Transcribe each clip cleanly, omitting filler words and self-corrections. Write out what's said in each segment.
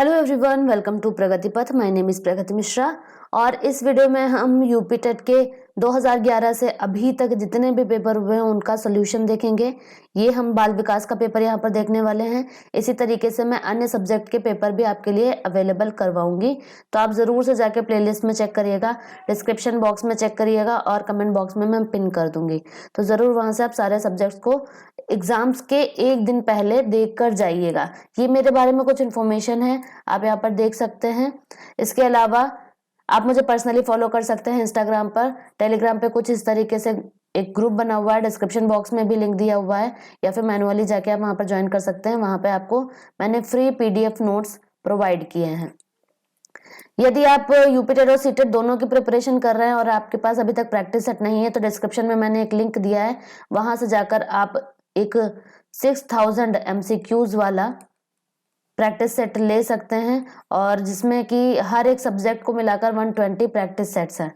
Hello everyone, welcome to प्रगति पथ। My name is प्रगति मिश्रा और इस वीडियो में हम यूपी टेट के 2011 से अभी तक जितने भी पेपर हुए हैं उनका सोल्यूशन देखेंगे। ये हम बाल विकास का पेपर यहाँ पर देखने वाले हैं। इसी तरीके से मैं अन्य सब्जेक्ट के पेपर भी आपके लिए अवेलेबल करवाऊंगी, तो आप ज़रूर से जाके प्लेलिस्ट में चेक करिएगा, डिस्क्रिप्शन बॉक्स में चेक करिएगा और कमेंट बॉक्स में मैं पिन कर दूंगी। तो ज़रूर वहाँ से आप सारे सब्जेक्ट्स को एग्जाम्स के एक दिन पहले देख कर जाइएगा। ये मेरे बारे में कुछ इन्फॉर्मेशन है, आप यहाँ पर देख सकते हैं। इसके अलावा आप मुझे पर्सनली फॉलो कर सकते हैं इंस्टाग्राम पर, टेलीग्राम पे कुछ इस तरीके से एक ग्रुप बना हुआ है, डिस्क्रिप्शन बॉक्स में भी लिंक दिया हुआ है, या फिर मैनुअली जाके आप वहां पर ज्वाइन कर सकते हैं। वहां पे आपको मैंने फ्री पीडीएफ नोट्स प्रोवाइड किए हैं। यदि आप यूपी टेट और सीटेट दोनों की प्रिपरेशन कर रहे हैं और आपके पास अभी तक प्रैक्टिस सेट नहीं है, तो डिस्क्रिप्शन में मैंने एक लिंक दिया है, वहां से जाकर आप एक 6000 MCQs वाला प्रैक्टिस सेट ले सकते हैं, और जिसमें कि हर एक सब्जेक्ट को मिलाकर 120 प्रैक्टिस सेट्स हैं।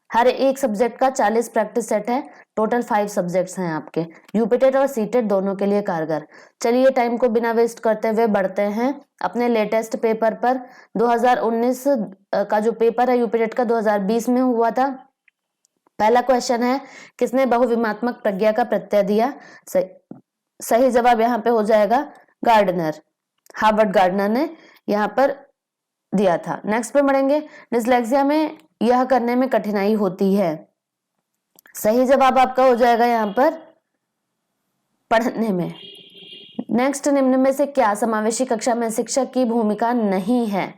हर एक सब्जेक्ट का 40 प्रैक्टिस सेट है। टोटल 5 सब्जेक्ट्स हैं आपके, यूपी टेट और सीटेट दोनों के लिए कारगर। चलिए टाइम को बिना वेस्ट करते हुए बढ़ते हैं अपने लेटेस्ट पेपर पर। 2019 का जो पेपर है यूपी टेट का 2020 में हुआ था। पहला क्वेश्चन है, किसने बहुविमात्मक प्रज्ञा का प्रत्यय दिया? सही जवाब यहाँ पे हो जाएगा गार्डनर, हार्वर्ड गार्डनर ने यहाँ पर दिया था। नेक्स्ट पे बढ़ेंगे, डिसलेक्सिया में यह करने में कठिनाई होती है। सही जवाब आपका हो जाएगा यहाँ पर पढ़ने में। नेक्स्ट, निम्न में से क्या समावेशी कक्षा में शिक्षक की भूमिका नहीं है?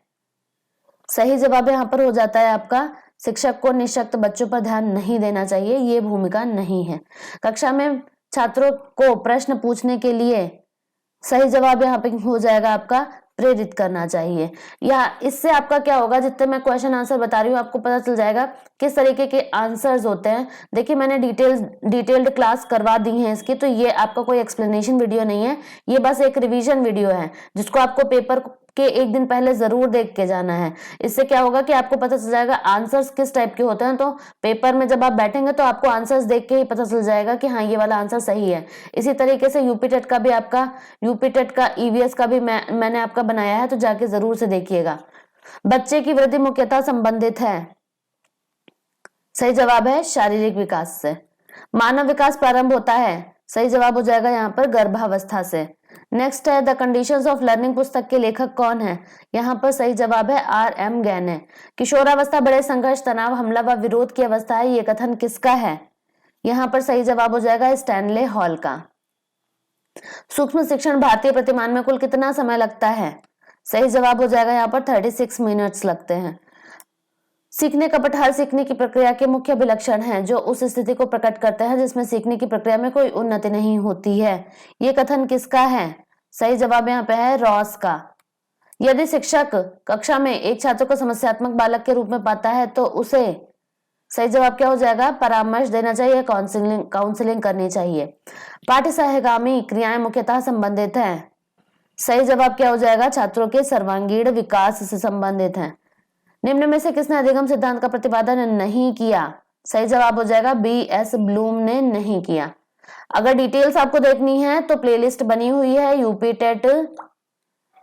सही जवाब यहाँ पर हो जाता है आपका शिक्षक को निःशक्त बच्चों पर ध्यान नहीं देना चाहिए, ये भूमिका नहीं है। कक्षा में छात्रों को प्रश्न पूछने के लिए सही जवाब यहाँ पे हो जाएगा आपका प्रेरित करना चाहिए। या इससे आपका क्या होगा, जितने मैं क्वेश्चन आंसर बता रही हूँ आपको पता चल जाएगा किस तरीके के आंसर्स होते हैं। देखिए मैंने डिटेल्ड क्लास करवा दी है इसकी, तो ये आपका कोई एक्सप्लेनेशन वीडियो नहीं है, ये बस एक रिवीजन वीडियो है जिसको आपको पेपर के एक दिन पहले जरूर देख के जाना है। इससे क्या होगा कि आपको पता चल जाएगा आंसर्स किस टाइप के होते हैं, तो पेपर में जब आप बैठेंगे तो आपको आंसर्स देख के ही पता चल जाएगा कि हाँ ये वाला आंसर सही है। इसी तरीके से यूपी टेट का भी आपका, यूपी टेट का ईवीएस का भी मैंने आपका बनाया है, तो जाके जरूर से देखिएगा। बच्चे की वृद्धि मुख्यतः संबंधित है, सही जवाब है शारीरिक विकास से। मानव विकास प्रारंभ होता है, सही जवाब हो जाएगा यहाँ पर गर्भावस्था से। नेक्स्ट है, द कंडीशंस ऑफ लर्निंग पुस्तक के लेखक कौन है? यहाँ पर सही जवाब है R.M. गैने। किशोरावस्था बड़े संघर्ष, तनाव, हमला व विरोध की अवस्था है, ये कथन किसका है? यहाँ पर सही जवाब हो जाएगा स्टैनले हॉल का। सूक्ष्म शिक्षण भारतीय प्रतिमान में कुल कितना समय लगता है? सही जवाब हो जाएगा यहाँ पर 36 मिनट्स लगते हैं। सीखने का पट हर सीखने की प्रक्रिया के मुख्य विलक्षण है, जो उस स्थिति को प्रकट करता है जिसमें सीखने की प्रक्रिया में कोई उन्नति नहीं होती है, ये कथन किसका है? सही जवाब यहाँ पे है रॉस का। यदि शिक्षक कक्षा में एक छात्र को समस्यात्मक बालक के रूप में पाता है तो उसे, सही जवाब क्या हो जाएगा, परामर्श देना चाहिए, काउंसलिंग करनी चाहिए। पाठ्य सहगामी क्रियाएं मुख्यतः संबंधित हैं, सही जवाब क्या हो जाएगा, छात्रों के सर्वांगीण विकास से संबंधित है। निम्न में से किसने अधिगम सिद्धांत का प्रतिपादन नहीं किया? सही जवाब हो जाएगा B.S. ब्लूम ने नहीं किया। अगर डिटेल्स आपको देखनी है तो प्लेलिस्ट बनी हुई है यूपी टेट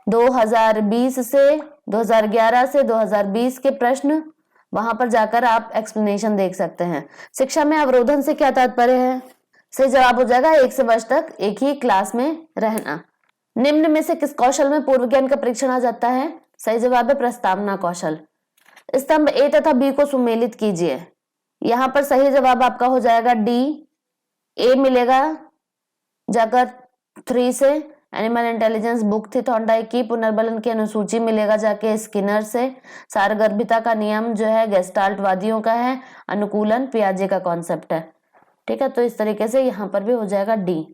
2020 से 2011 से 2020 के प्रश्न, वहां पर जाकर आप एक्सप्लेनेशन देख सकते हैं। शिक्षा में अवरोधन से क्या तात्पर्य है? सही जवाब हो जाएगा 1 से वर्ष तक एक ही क्लास में रहना। निम्न में से किस कौशल में पूर्व ज्ञान का परीक्षण आ जाता है? सही जवाब है प्रस्तावना कौशल। स्तंभ ए तथा बी को सुमेलित कीजिए, यहां पर सही जवाब आपका हो जाएगा डी। ए मिलेगा जाकर 3 से, एनिमल इंटेलिजेंस बुक थी थॉर्नडाइक की। पुनर्बलन की अनुसूची मिलेगा जाके स्किनर से। सारगर्भिता का नियम जो है गेस्टाल्ट वादियों का है। अनुकूलन पियाजे का कॉन्सेप्ट है, ठीक है। तो इस तरीके से यहाँ पर भी हो जाएगा डी।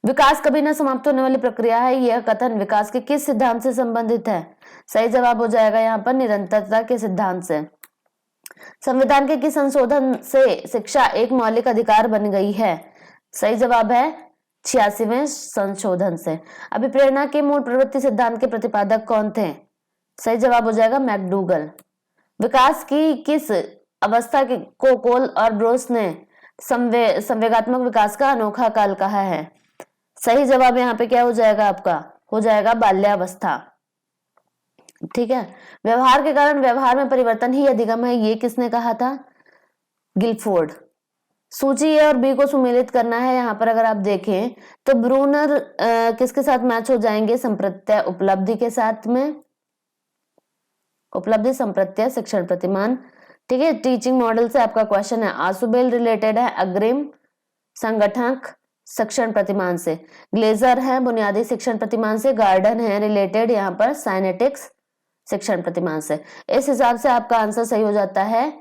विकास कभी न समाप्त होने वाली प्रक्रिया है, यह कथन विकास के किस सिद्धांत से संबंधित है? सही जवाब हो जाएगा यहाँ पर निरंतरता के सिद्धांत से। संविधान के किस संशोधन से शिक्षा एक मौलिक अधिकार बन गई है? सही जवाब है 86वें संशोधन से। अभिप्रेरणा के मूल प्रवृत्ति सिद्धांत के प्रतिपादक कौन थे? सही जवाब हो जाएगा मैकडूगल। विकास की किस अवस्था को कोल और ब्रोस ने संवेगात्मक विकास का अनोखा काल कहा है? सही जवाब यहाँ पे क्या हो जाएगा आपका, हो जाएगा बाल्यावस्था। ठीक है। व्यवहार के कारण व्यवहार में परिवर्तन ही अधिगम है, ये किसने कहा था? गिलफोर्ड। सूची ए और बी को सुमेलित करना है। यहाँ पर अगर आप देखें तो ब्रूनर किसके साथ मैच हो जाएंगे? संप्रत्यय उपलब्धि के साथ में। उपलब्धि संप्रत्यय शिक्षण प्रतिमान। ठीक है, टीचिंग मॉडल से आपका क्वेश्चन है। आसुबेल रिलेटेड है अग्रिम संगठक शिक्षण प्रतिमान से। ग्लेजर है बुनियादी शिक्षण प्रतिमान से। गार्डन है रिलेटेड यहाँ पर साइनेटिक्स शिक्षण प्रतिमान से। इस हिसाब से आपका आंसर सही हो जाता है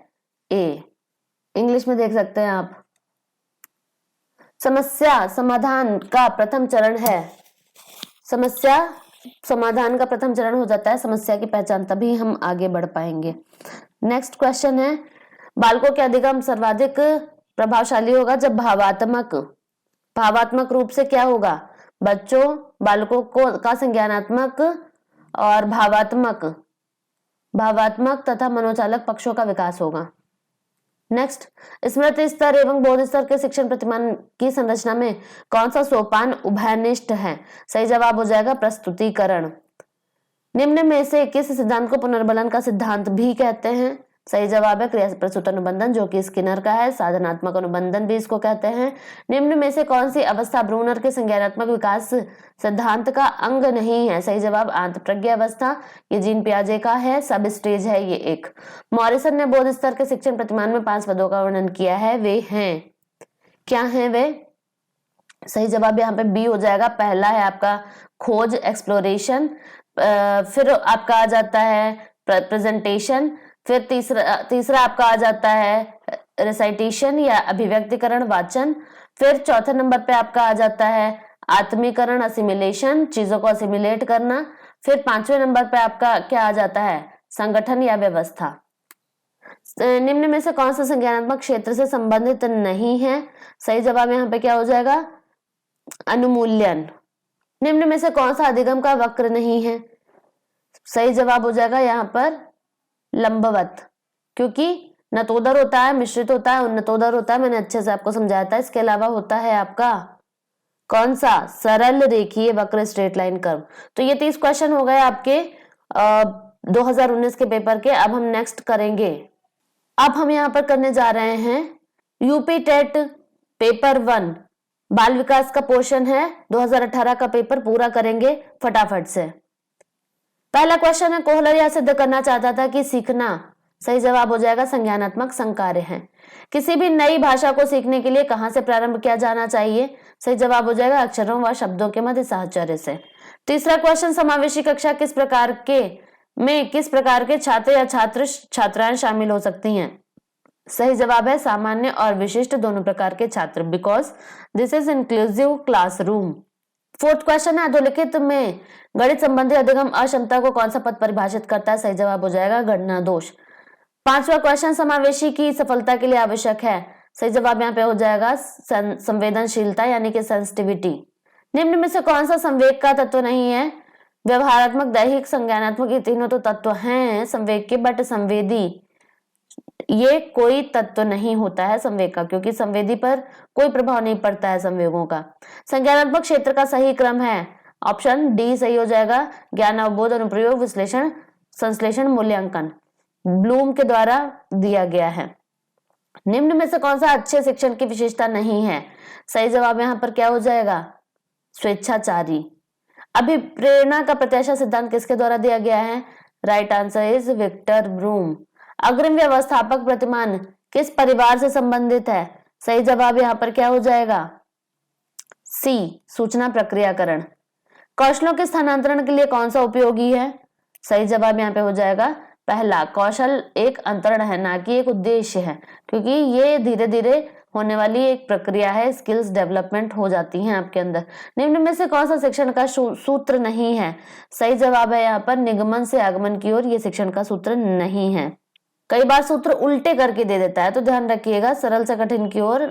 ए। इंग्लिश में देख सकते हैं आप। समस्या समाधान का प्रथम चरण है। समस्या समाधान का प्रथम चरण हो जाता है समस्या की पहचान, तभी हम आगे बढ़ पाएंगे। नेक्स्ट क्वेश्चन है, बालकों के अधिगम सर्वाधिक प्रभावशाली होगा जब भावात्मक रूप से क्या होगा? बच्चों बालकों को का संज्ञानात्मक और भावात्मक तथा मनोचालक पक्षों का विकास होगा। नेक्स्ट, स्मृति स्तर एवं बोध स्तर के शिक्षण प्रतिमान की संरचना में कौन सा सोपान उभयनिष्ठ है? सही जवाब हो जाएगा प्रस्तुतिकरण। निम्न में से किस सिद्धांत को पुनर्बलन का सिद्धांत भी कहते हैं? सही जवाब है क्रिया प्रस्तुत अनुबंधन, जो कि स्किनर का है। साधनात्मक अनुबंधन भी इसको कहते हैं। निम्न में से कौन सी अवस्था ब्रूनर के संज्ञानात्मक विकास सिद्धांत का अंग नहीं है? सही जवाब आंतप्रज्ञा अवस्था, ये जीन पियाजे का है, सब स्टेज है ये एक। मॉरिसन ने बोध स्तर के शिक्षण प्रतिमान में 5 पदों का वर्णन किया है, वे हैं, क्या हैं वे? सही जवाब यहाँ पे बी हो जाएगा। पहला है आपका खोज एक्सप्लोरेशन, फिर आपका आ जाता है प्रेजेंटेशन, फिर तीसरा आपका आ जाता है रिसाइटेशन या अभिव्यक्तिकरण वाचन, फिर चौथे नंबर पे आपका आ जाता है आत्मीकरण असिमिलेशन, चीजों को असिमिलेट करना, फिर 5वें नंबर पे आपका क्या आ जाता है? संगठन या व्यवस्था। निम्न में से कौन सा संज्ञानात्मक क्षेत्र से संबंधित नहीं है? सही जवाब यहाँ पे क्या हो जाएगा? अनुमूल्यन। निम्न में से कौन सा अधिगम का वक्र नहीं है? सही जवाब हो जाएगा यहाँ पर लंबवत, क्योंकि नतोदर होता है, मिश्रित होता है, उन्नतोदर होता है, मैंने अच्छे से आपको समझाया था। इसके अलावा होता है आपका कौन सा? सरल रेखीय वक्र स्ट्रेट लाइन कर्व। तो ये 30 क्वेश्चन हो गए आपके 2019 के पेपर के। अब हम नेक्स्ट करेंगे, अब हम यहाँ पर करने जा रहे हैं यूपी टेट पेपर 1 बाल विकास का पोर्शन है। 2018 का पेपर पूरा करेंगे फटाफट से। पहला क्वेश्चन है, कोहलर यह सिद्ध करना चाहता था कि सीखना, सही जवाब हो जाएगा संज्ञानात्मक संकार्य है। किसी भी नई भाषा को सीखने के लिए कहां से प्रारंभ किया जाना चाहिए? सही जवाब हो जाएगा अक्षरों व शब्दों के मध्य साहचर्य से। तीसरा क्वेश्चन, समावेशी कक्षा किस प्रकार के छात्र या छात्राएं शामिल हो सकती हैं? सही जवाब है सामान्य और विशिष्ट दोनों प्रकार के छात्र, because this is inclusive classroom. Fourth question है, अधोलिखित में गणित संबंधी अधिगम अक्षमता को कौन सा पद परिभाषित करता है? सही जवाब हो जाएगा गणना दोष। पांचवा क्वेश्चन, समावेशी की सफलता के लिए आवश्यक है। सही जवाब यहाँ पे हो जाएगा संवेदनशीलता यानी कि सेंसिटिविटी। निम्न में से कौन सा संवेग का तत्व नहीं है? व्यवहारात्मक, दैहिक, संज्ञानात्मक, ये तीनों तो तत्व हैं संवेग के, बट संवेदी ये कोई तत्व नहीं होता है संवेग का, क्योंकि संवेदी पर कोई प्रभाव नहीं पड़ता है संवेगों का। संज्ञानात्मक क्षेत्र का सही क्रम है ऑप्शन डी सही हो जाएगा, ज्ञान अवबोध अनुप्रयोग विश्लेषण संश्लेषण मूल्यांकन, ब्लूम के द्वारा दिया गया है। निम्न में से कौन सा अच्छे शिक्षण की विशेषता नहीं है? सही जवाब यहाँ पर क्या हो जाएगा? स्वेच्छाचारी। अभिप्रेरणा का प्रत्याशा सिद्धांत किसके द्वारा दिया गया है? Right answer is Victor Vroom. अग्रिम व्यवस्थापक प्रतिमान किस परिवार से संबंधित है? सही जवाब यहाँ पर क्या हो जाएगा? सी सूचना प्रक्रियाकरण। कौशलों के स्थानांतरण के लिए कौन सा उपयोगी है? सही जवाब यहाँ पे हो जाएगा पहला, कौशल एक अंतरण है ना कि एक उद्देश्य है, क्योंकि ये धीरे धीरे होने वाली एक प्रक्रिया है, स्किल्स डेवलपमेंट हो जाती हैं आपके अंदर। निम्न में से कौन सा शिक्षण का सूत्र नहीं है? सही जवाब है यहाँ पर निगमन से आगमन की ओर, ये शिक्षण का सूत्र नहीं है। कई बार सूत्र उल्टे करके दे देता है, तो ध्यान रखिएगा, सरल से कठिन की ओर,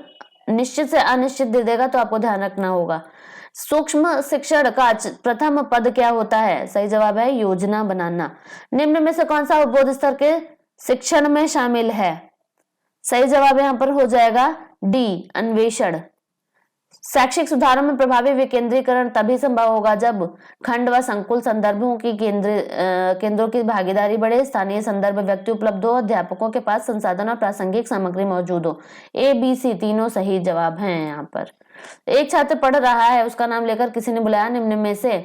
निश्चित से अनिश्चित दे देगा तो आपको ध्यान रखना होगा। सूक्ष्म शिक्षण का प्रथम पद क्या होता है? सही जवाब है योजना बनाना। निम्न में से कौन सा उपबोध स्तर के शिक्षण में शामिल है? सही जवाब यहाँ पर हो जाएगा डी अन्वेषण। शैक्षिक सुधारों में प्रभावी विकेंद्रीकरण तभी संभव होगा जब खंड व संकुल संदर्भों की केंद्रों की भागीदारी बढ़े, स्थानीय संदर्भ व्यक्ति उपलब्ध हो, अध्यापकों के पास संसाधन और प्रासंगिक सामग्री मौजूद हो। ए बी सी तीनों सही जवाब हैं यहाँ पर। एक छात्र पढ़ रहा है, उसका नाम लेकर किसी ने बुलाया, निम्न में से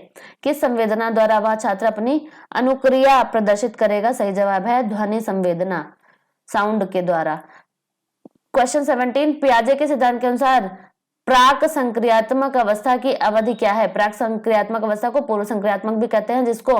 किस संवेदना द्वारा वह छात्र अपनी अनुक्रिया प्रदर्शित करेगा? सही जवाब है ध्वनि संवेदना, साउंड के द्वारा। क्वेश्चन 17, पियाजे के सिद्धांत के अनुसार प्राक संक्रियात्मक अवस्था की अवधि क्या है? प्राक संक्रियात्मक अवस्था को पूर्व संक्रियात्मक भी कहते हैं, जिसको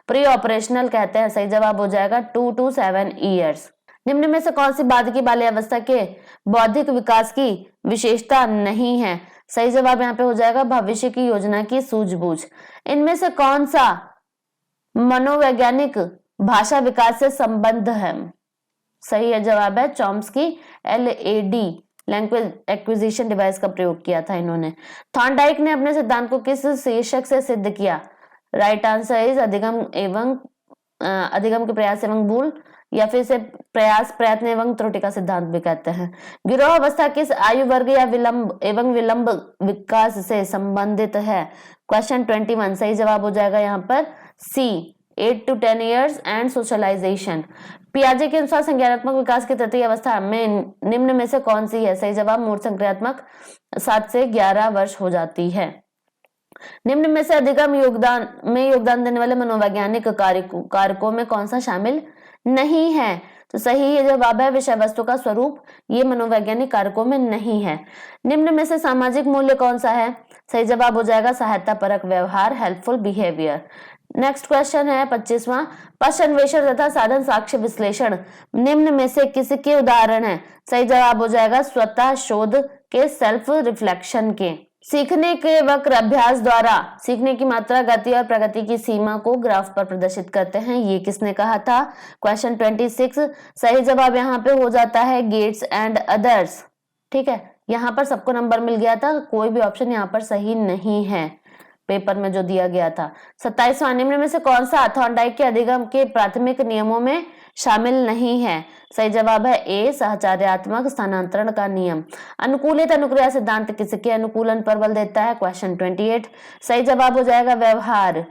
प्री ऑपरेशनल कहते हैं। सही जवाब हो जाएगा 2 to 7 ईयर्स। निम्न में से कौन सी बालिकी बाल्यावस्था के बौद्धिक विकास की विशेषता नहीं है? सही जवाब यहाँ पे हो जाएगा भविष्य की योजना की सूझबूझ। इनमें से कौन सा मनोवैज्ञानिक भाषा विकास से संबंध है? सही है जवाब है Chomsky, LAD language acquisition device का प्रयोग किया था इन्होंने। थॉर्नडाइक ने अपने सिद्धांत को किस शीर्षक से सिद्ध किया? राइट आंसर इज अधिगम के प्रयास एवं भूल, या फिर इसे प्रयास, प्रयत्न एवं त्रुटि का सिद्धांत भी कहते हैं। गिरोह अवस्था किस आयु वर्ग या विलंब विकास से संबंधित है? क्वेश्चन 21 सही जवाब हो जाएगा यहाँ पर सी, 8 to 10 ईयर्स एंड सोशलाइजेशन। पियाजे के अनुसार संज्ञानात्मक विकास की तृतीय अवस्था में निम्न में से कौन सी है? सही जवाब मूर्त संक्रियात्मक 7 से 11 वर्ष हो जाती है। निम्न में से अधिगम योगदान देने वाले मनोवैज्ञानिक कारकों में कौन सा शामिल नहीं है? तो सही जवाब है विषय वस्तु का स्वरूप, ये मनोवैज्ञानिक कारकों में नहीं है। निम्न में से सामाजिक मूल्य कौन सा है? सही जवाब हो जाएगा सहायता परक व्यवहार, हेल्पफुल बिहेवियर। नेक्स्ट क्वेश्चन है 25वां, पश्च अन्वेषण तथा साधन साक्ष्य विश्लेषण निम्न में से किसके उदाहरण है? सही जवाब हो जाएगा स्वतः शोध के, सेल्फ रिफ्लेक्शन के। सीखने के वक्र अभ्यास द्वारा सीखने की मात्रा, गति और प्रगति की सीमा को ग्राफ पर प्रदर्शित करते हैं, ये किसने कहा था? क्वेश्चन 26 सही जवाब यहाँ पे हो जाता है गेट्स एंड अदर्स। ठीक है, यहाँ पर सबको नंबर मिल गया था, कोई भी ऑप्शन यहाँ पर सही नहीं है पेपर में जो दिया गया था। 27वां, निम्न में से कौन सा थॉर्नडाइक के अधिगम के प्राथमिक नियमों में शामिल नहीं है? सही जवाब है ए, साहचर्यात्मक स्थानांतरण का नियम। अनुकूलित अनुक्रिया सिद्धांत किसके अनुकूलन पर बल देता है? क्वेश्चन 28 सही जवाब हो जाएगा व्यवहार।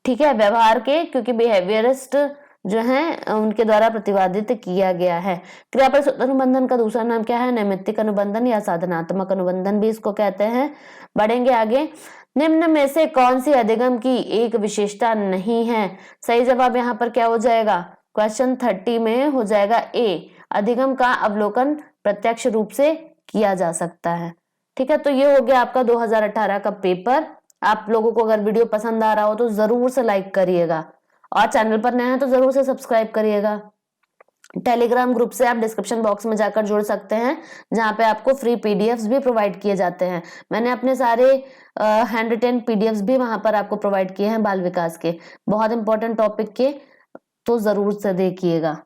ठीक है, व्यवहार के, क्योंकि बिहेवियरिस्ट जो हैं उनके द्वारा प्रतिपादित किया गया है। क्रियापद अनुबंधन का दूसरा नाम क्या है? नैमित्तिक अनुबंधन या साधनात्मक अनुबंधन भी इसको कहते हैं। बढ़ेंगे आगे। निम्न में से कौन सी अधिगम की एक विशेषता नहीं है? सही जवाब यहाँ पर क्या हो जाएगा? क्वेश्चन 30 में हो जाएगा ए, अधिगम का अवलोकन प्रत्यक्ष रूप से किया जा सकता है। ठीक है, तो ये हो गया आपका 2018 का पेपर। आप लोगों को अगर वीडियो पसंद आ रहा हो तो जरूर से लाइक करिएगा, और चैनल पर नए हैं तो जरूर से सब्सक्राइब करिएगा। टेलीग्राम ग्रुप से आप डिस्क्रिप्शन बॉक्स में जाकर जुड़ सकते हैं, जहां पे आपको फ्री पीडीएफ्स भी प्रोवाइड किए जाते हैं। मैंने अपने सारे हैंड रिटन पीडीएफ्स भी वहां पर आपको प्रोवाइड किए हैं बाल विकास के, बहुत इंपॉर्टेंट टॉपिक के, तो जरूर से देखिएगा।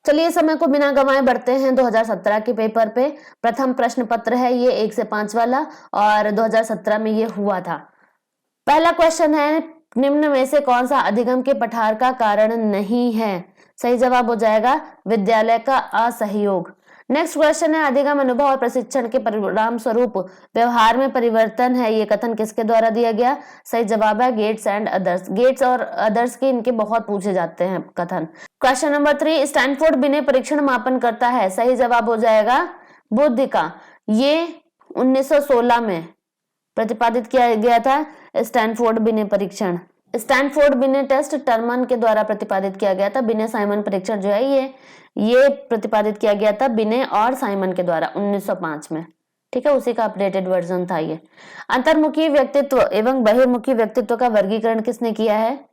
चलिए समय को बिना गंवाए बढ़ते हैं 2017 के पेपर पे। प्रथम प्रश्न पत्र है ये 1 से 5 वाला, और 2017 में ये हुआ था। पहला क्वेश्चन है, निम्न में से कौन सा अधिगम के पठार का कारण नहीं है? सही जवाब हो जाएगा विद्यालय का असहयोग। नेक्स्ट क्वेश्चन है, अधिगम अनुभव और प्रशिक्षण के परिणाम स्वरूप व्यवहार में परिवर्तन है, ये कथन किसके द्वारा दिया गया? सही जवाब है गेट्स एंड अदर्स। गेट्स और अदर्स के इनके बहुत पूछे जाते हैं कथन। क्वेश्चन नंबर 3, स्टैनफोर्ड बिने परीक्षण मापन करता है, सही जवाब हो जाएगा बुद्धि का। ये 1916 में प्रतिपादित किया गया था स्टैनफोर्ड बिने परीक्षण। स्टैनफोर्ड बिने टेस्ट टर्मन के द्वारा प्रतिपादित किया गया था। बिने साइमन परीक्षण जो है ये प्रतिपादित किया गया था बिने और साइमन के द्वारा 1905 में। ठीक है, उसी का अपडेटेड वर्जन था ये। अंतर्मुखी व्यक्तित्व एवं बहिर्मुखी व्यक्तित्व का वर्गीकरण किसने किया है?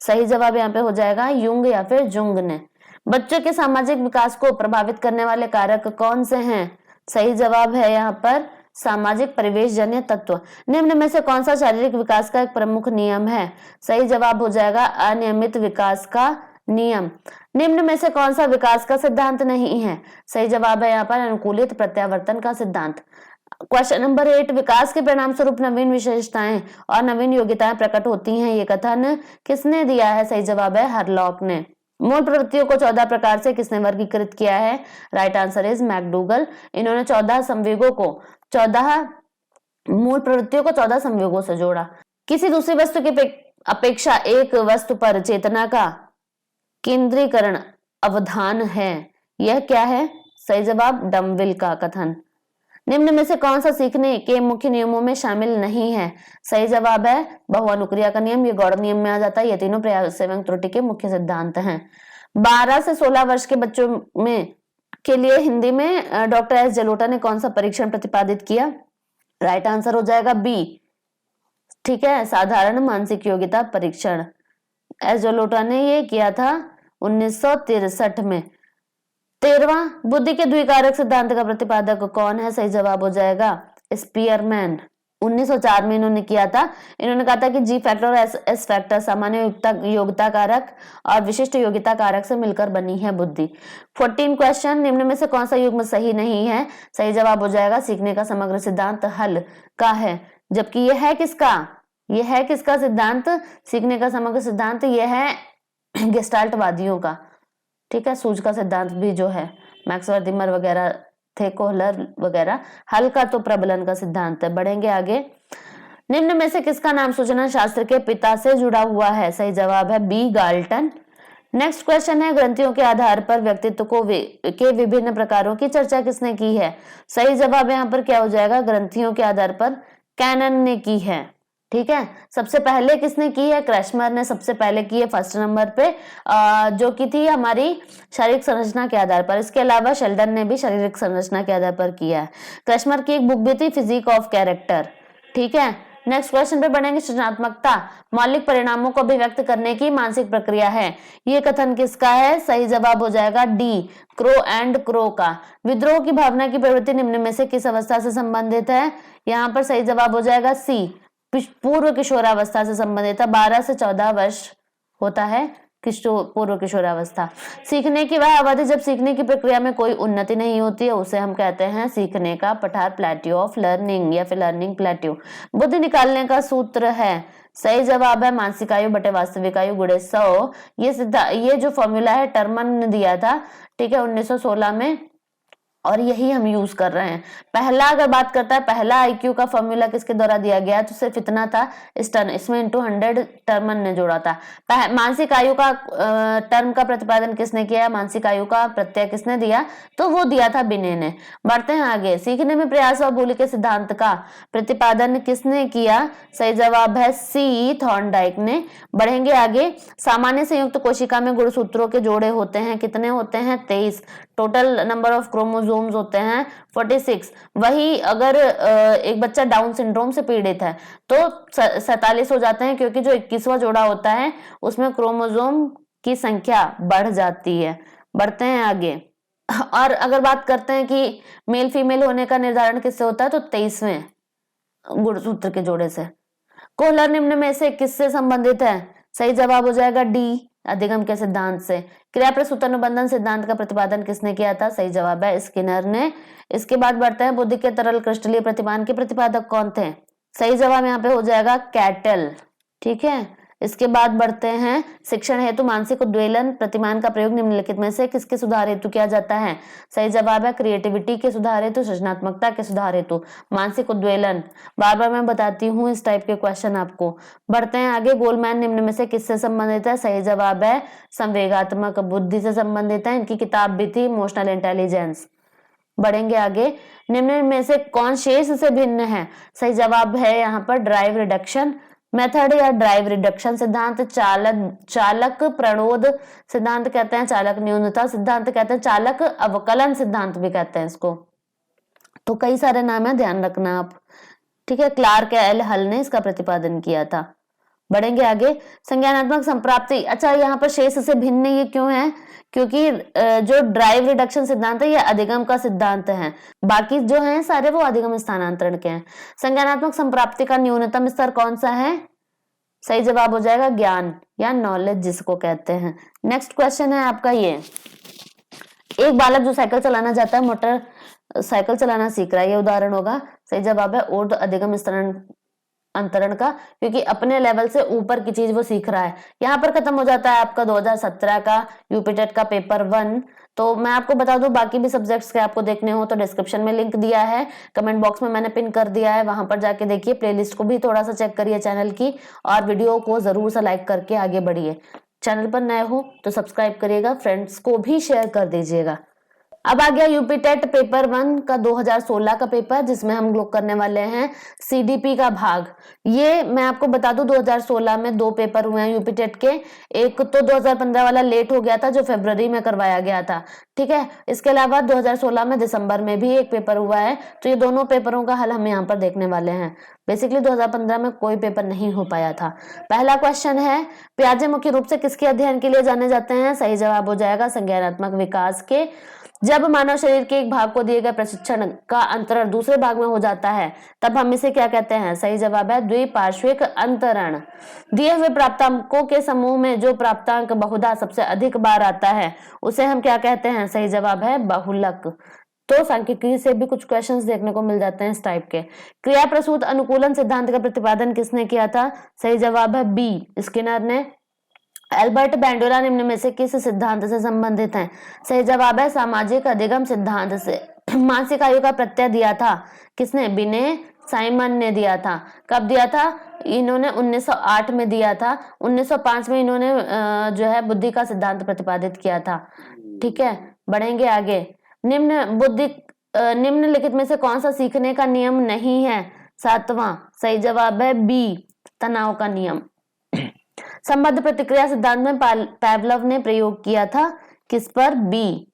सही जवाब यहाँ पे हो जाएगा युंग या फिर जुंग ने। बच्चों के सामाजिक विकास को प्रभावित करने वाले कारक कौन से हैं? सही जवाब है यहाँ पर सामाजिक परिवेश जन्य तत्व। निम्न में से कौन सा शारीरिक विकास का एक प्रमुख नियम है? सही जवाब हो जाएगा अनियमित विकास का नियम। निम्न में से कौन सा विकास का सिद्धांत नहीं है? सही जवाब है यहाँ पर अनुकूलित प्रत्यावर्तन का सिद्धांत। क्वेश्चन नंबर 8, विकास के परिणाम स्वरूप नवीन विशेषताएं और नवीन योग्यताएं प्रकट होती हैं, ये कथन किसने दिया है? सही जवाब है हरलॉक ने। मूल प्रवृत्तियों को 14 प्रकार से किसने वर्गीकृत किया है? Right answer is McDougall. इन्होंने 14 संवेगों को 14 मूल प्रवृत्तियों को 14 संयोगों से जोड़ा। किसी दूसरी वस्तु की अपेक्षा एक वस्तु पर चेतना का केंद्रीकरण अवधान है। यह क्या है? सही जवाब डमविल का कथन। निम्न में से कौन सा सीखने के मुख्य नियमों में शामिल नहीं है? सही जवाब है बहुअनुक्रिया का नियम। ये गौड़ नियम में आ जाता है। ये तीनों प्रयास एवं त्रुटि के मुख्य सिद्धांत हैं। 12 से 16 वर्ष के बच्चों में के लिए हिंदी में डॉक्टर एस जलोटा ने कौन सा परीक्षण प्रतिपादित किया? राइट आंसर हो जाएगा बी। ठीक है, साधारण मानसिक योग्यता परीक्षण। एस जलोटा ने ये किया था 1963 में। 13वां, बुद्धि के द्विकारक सिद्धांत का प्रतिपादक कौन है? सही जवाब हो जाएगा स्पीयरमैन। 1904 में इन्होंने किया था। इन्होंने कहा था कि जी फैक्टर और एस फैक्टर सामान्य योग्यता कारक और विशिष्ट योग्यता कारक से मिलकर बनी है बुद्धि। 14 क्वेश्चन, निम्न में से कौन सा युग्म सही नहीं है? सही जवाब हो जाएगा सीखने का समग्र सिद्धांत हल का है। जबकि यह है किसका? यह है किसका सिद्धांत? सीखने का समग्र सिद्धांत यह है गेस्टाल्टवादियों का। ठीक है, सूझ का सिद्धांत भी जो है मैक्स वर्दिमर वगैरह थे, कोहलर वगैरह। हल का तो प्रबलन का सिद्धांत है। बढ़ेंगे आगे। निम्न में से किसका नाम सूचना शास्त्र के पिता से जुड़ा हुआ है? सही जवाब है बी गाल्टन। नेक्स्ट क्वेश्चन है, ग्रंथियों के आधार पर व्यक्तित्व के विभिन्न प्रकारों की चर्चा किसने की है? सही जवाब यहाँ पर क्या हो जाएगा? ग्रंथियों के आधार पर कैनन ने की है। ठीक है, सबसे पहले किसने की है? क्रैशमर ने सबसे पहले की है फर्स्ट नंबर पे, जो की थी हमारी शारीरिक संरचना के आधार पर। इसके अलावा शेल्डन ने भी शारीरिक संरचना के आधार पर किया है। क्रैशमर की एक बुक भी थी फिजिक ऑफ कैरेक्टर। ठीक है, नेक्स्ट क्वेश्चन पे बढ़ेंगे। सृजनात्मकता मौलिक परिणामों को अभिव्यक्त करने की मानसिक प्रक्रिया है। ये कथन किसका है? सही जवाब हो जाएगा डी क्रो एंड क्रो का। विद्रोह की भावना की प्रवृत्ति निम्न में से किस अवस्था से संबंधित है? यहाँ पर सही जवाब हो जाएगा सी पूर्व किशोरावस्था से संबंधित है। 12 से 14 वर्ष होता है पूर्व किशोरावस्था। सीखने की वह अवधि जब सीखने की प्रक्रिया में कोई उन्नति नहीं होती है, उसे हम कहते हैं सीखने का पठार, प्लेट्यू ऑफ लर्निंग या फिर लर्निंग प्लेट्यू। बुद्धि निकालने का सूत्र है। सही जवाब है मानसिक आयु बटे वास्तविक आयु गुणे 100। ये जो फॉर्मूला है टर्मन ने दिया था, ठीक है, 1916 में, और यही हम यूज कर रहे हैं। पहला अगर बात करता है, पहला आईक्यू का फॉर्मूला किसके द्वारा दिया गया? तो सिर्फ इतना था, इसमें इंटू 100 टर्मन ने जोड़ा था। मानसिक आयु का टर्म का प्रतिपादन किसने किया? मानसिक आयु का प्रत्यय किसने दिया? तो वो दिया था बिने ने। बढ़ते हैं आगे। सीखने में प्रयास और भूल के सिद्धांत का प्रतिपादन किसने किया? सही जवाब है सी थॉर्नडाइक ने। बढ़ेंगे आगे। सामान्य संयुक्त कोशिका में गुणसूत्रों के जोड़े होते हैं, कितने होते हैं? 23। टोटल नंबर ऑफ क्रोमोसोम्स होते हैं 46। वही अगर एक बच्चा डाउन सिंड्रोम से पीड़ित है तो 47 हो जाते हैं, क्योंकि जो 21वां जोड़ा होता है उसमें क्रोमोसोम की संख्या बढ़ जाती है। बढ़ते हैं आगे। और अगर बात करते हैं कि मेल फीमेल होने का निर्धारण किससे होता है, तो 23वें गुणसूत्र के जोड़े से। कोहलर निम्न में से किससे संबंधित है? सही जवाब हो जाएगा डी अधिगम के सिद्धांत से। क्रिया प्रसूत अनुबंधन सिद्धांत का प्रतिपादन किसने किया था? सही जवाब है स्किनर ने। इसके बाद बढ़ते हैं, बुद्धि के तरल क्रिस्टलीय प्रतिमान के प्रतिपादक कौन थे? सही जवाब यहाँ पे हो जाएगा कैटल। ठीक है, इसके बाद बढ़ते हैं, शिक्षण हेतु मानसिक उद्वेलन प्रतिमान का प्रयोग निम्नलिखित में से किसके सुधार हेतु किया जाता है? सही जवाब है क्रिएटिविटी के सुधार हेतु, सृजनात्मकता के सुधार हेतु। मानसिक उद्वेलन बार बार मैं बताती हूँ इस टाइप के क्वेश्चन आपको। बढ़ते हैं आगे। गोलमैन निम्न में से किससे संबंधित है? सही जवाब है संवेगात्मक बुद्धि से संबंधित है। इनकी किताब भी थी इमोशनल इंटेलिजेंस। बढ़ेंगे आगे। निम्न में से कौन शेष से भिन्न है? सही जवाब है यहाँ पर ड्राइव रिडक्शन मेथड या ड्राइव रिडक्शन सिद्धांत। चालक प्रणोद सिद्धांत कहते हैं, चालक न्यूनता सिद्धांत कहते हैं, चालक अवकलन सिद्धांत भी कहते हैं इसको। तो कई सारे नाम है, ध्यान रखना आप। ठीक है, क्लार्क एल हल ने इसका प्रतिपादन किया था। बढ़ेंगे आगे। संज्ञानात्मक संप्राप्ति। अच्छा, यहाँ पर शेष से भिन्न ये क्यों है? क्योंकि जो ड्राइव रिडक्शन सिद्धांत है ये अधिगम का सिद्धांत है, बाकी जो है सारे वो अधिगम स्थानांतरण के हैं। संज्ञानात्मक संप्राप्ति का न्यूनतम स्तर कौन सा है? सही जवाब हो जाएगा ज्ञान या नॉलेज जिसको कहते हैं। नेक्स्ट क्वेश्चन है आपका ये, एक बालक जो साइकिल चलाना चाहता है, मोटर साइकिल चलाना सीख रहा है, ये उदाहरण होगा। सही जवाब है ऊर्ध्व अधिगम स्तरण अंतरण का, क्योंकि अपने लेवल से ऊपर की चीज वो सीख रहा है। यहाँ पर खत्म हो जाता है आपका 2017 का यूपीटेट का पेपर 1। तो मैं आपको बता दूं बाकी भी सब्जेक्ट्स के आपको देखने हो तो डिस्क्रिप्शन में लिंक दिया है, कमेंट बॉक्स में मैंने पिन कर दिया है, वहां पर जाके देखिए। प्लेलिस्ट को भी थोड़ा सा चेक करिए चैनल की, और वीडियो को जरूर से लाइक करके आगे बढ़िए। चैनल पर नए हो तो सब्सक्राइब करिएगा, फ्रेंड्स को भी शेयर कर दीजिएगा। अब आ गया यूपीटेट पेपर 1 का 2016 का पेपर, जिसमें हम लोग करने वाले हैं सीडीपी का भाग। ये मैं आपको बता दूं 2016 में 2 पेपर हुए हैं यूपीटेट के। एक तो 2015 वाला लेट हो गया था, जो फरवरी में करवाया गया था, ठीक है। इसके अलावा 2016 में दिसंबर में भी एक पेपर हुआ है। तो ये दोनों पेपरों का हल हम यहाँ पर देखने वाले हैं। बेसिकली 2015 में कोई पेपर नहीं हो पाया था। पहला क्वेश्चन है, पियाजे मुख्य रूप से किसके अध्ययन के लिए जाने जाते हैं? सही जवाब हो जाएगा संज्ञानात्मक विकास के। जब मानव शरीर के एक भाग को दिए गए प्रशिक्षण का अंतरण दूसरे भाग में हो जाता है, तब हम इसे क्या कहते हैं? सही जवाब है द्विपार्श्विक अंतरण। दिए हुए प्राप्तांकों के समूह में जो प्राप्तांक बहुधा सबसे अधिक बार आता है, उसे हम क्या कहते हैं? सही जवाब है बहुलक। तो सांख्यिकी से भी कुछ क्वेश्चंस देखने को मिल जाते हैं इस टाइप के। क्रिया प्रसूत अनुकूलन सिद्धांत का प्रतिपादन किसने किया था? सही जवाब है बी, स्किनर ने। एल्बर्ट बैंडोला निम्न में से किस सिद्धांत से संबंधित हैं? सही जवाब है सामाजिक अधिगम सिद्धांत से। मासिक आयु का प्रत्यय दिया था किसने? बिने साइमन ने दिया था। कब दिया था? इन्होंने 1908 में दिया था। 1905 में इन्होंने जो है बुद्धि का सिद्धांत प्रतिपादित किया था, ठीक है। बढ़ेंगे आगे। निम्नलिखित में से कौन सा सीखने का नियम नहीं है? 7वां। सही जवाब है बी, तनाव का नियम। संबद्ध प्रतिक्रिया सिद्धांत में पावलोव ने प्रयोग किया था किस पर? बी,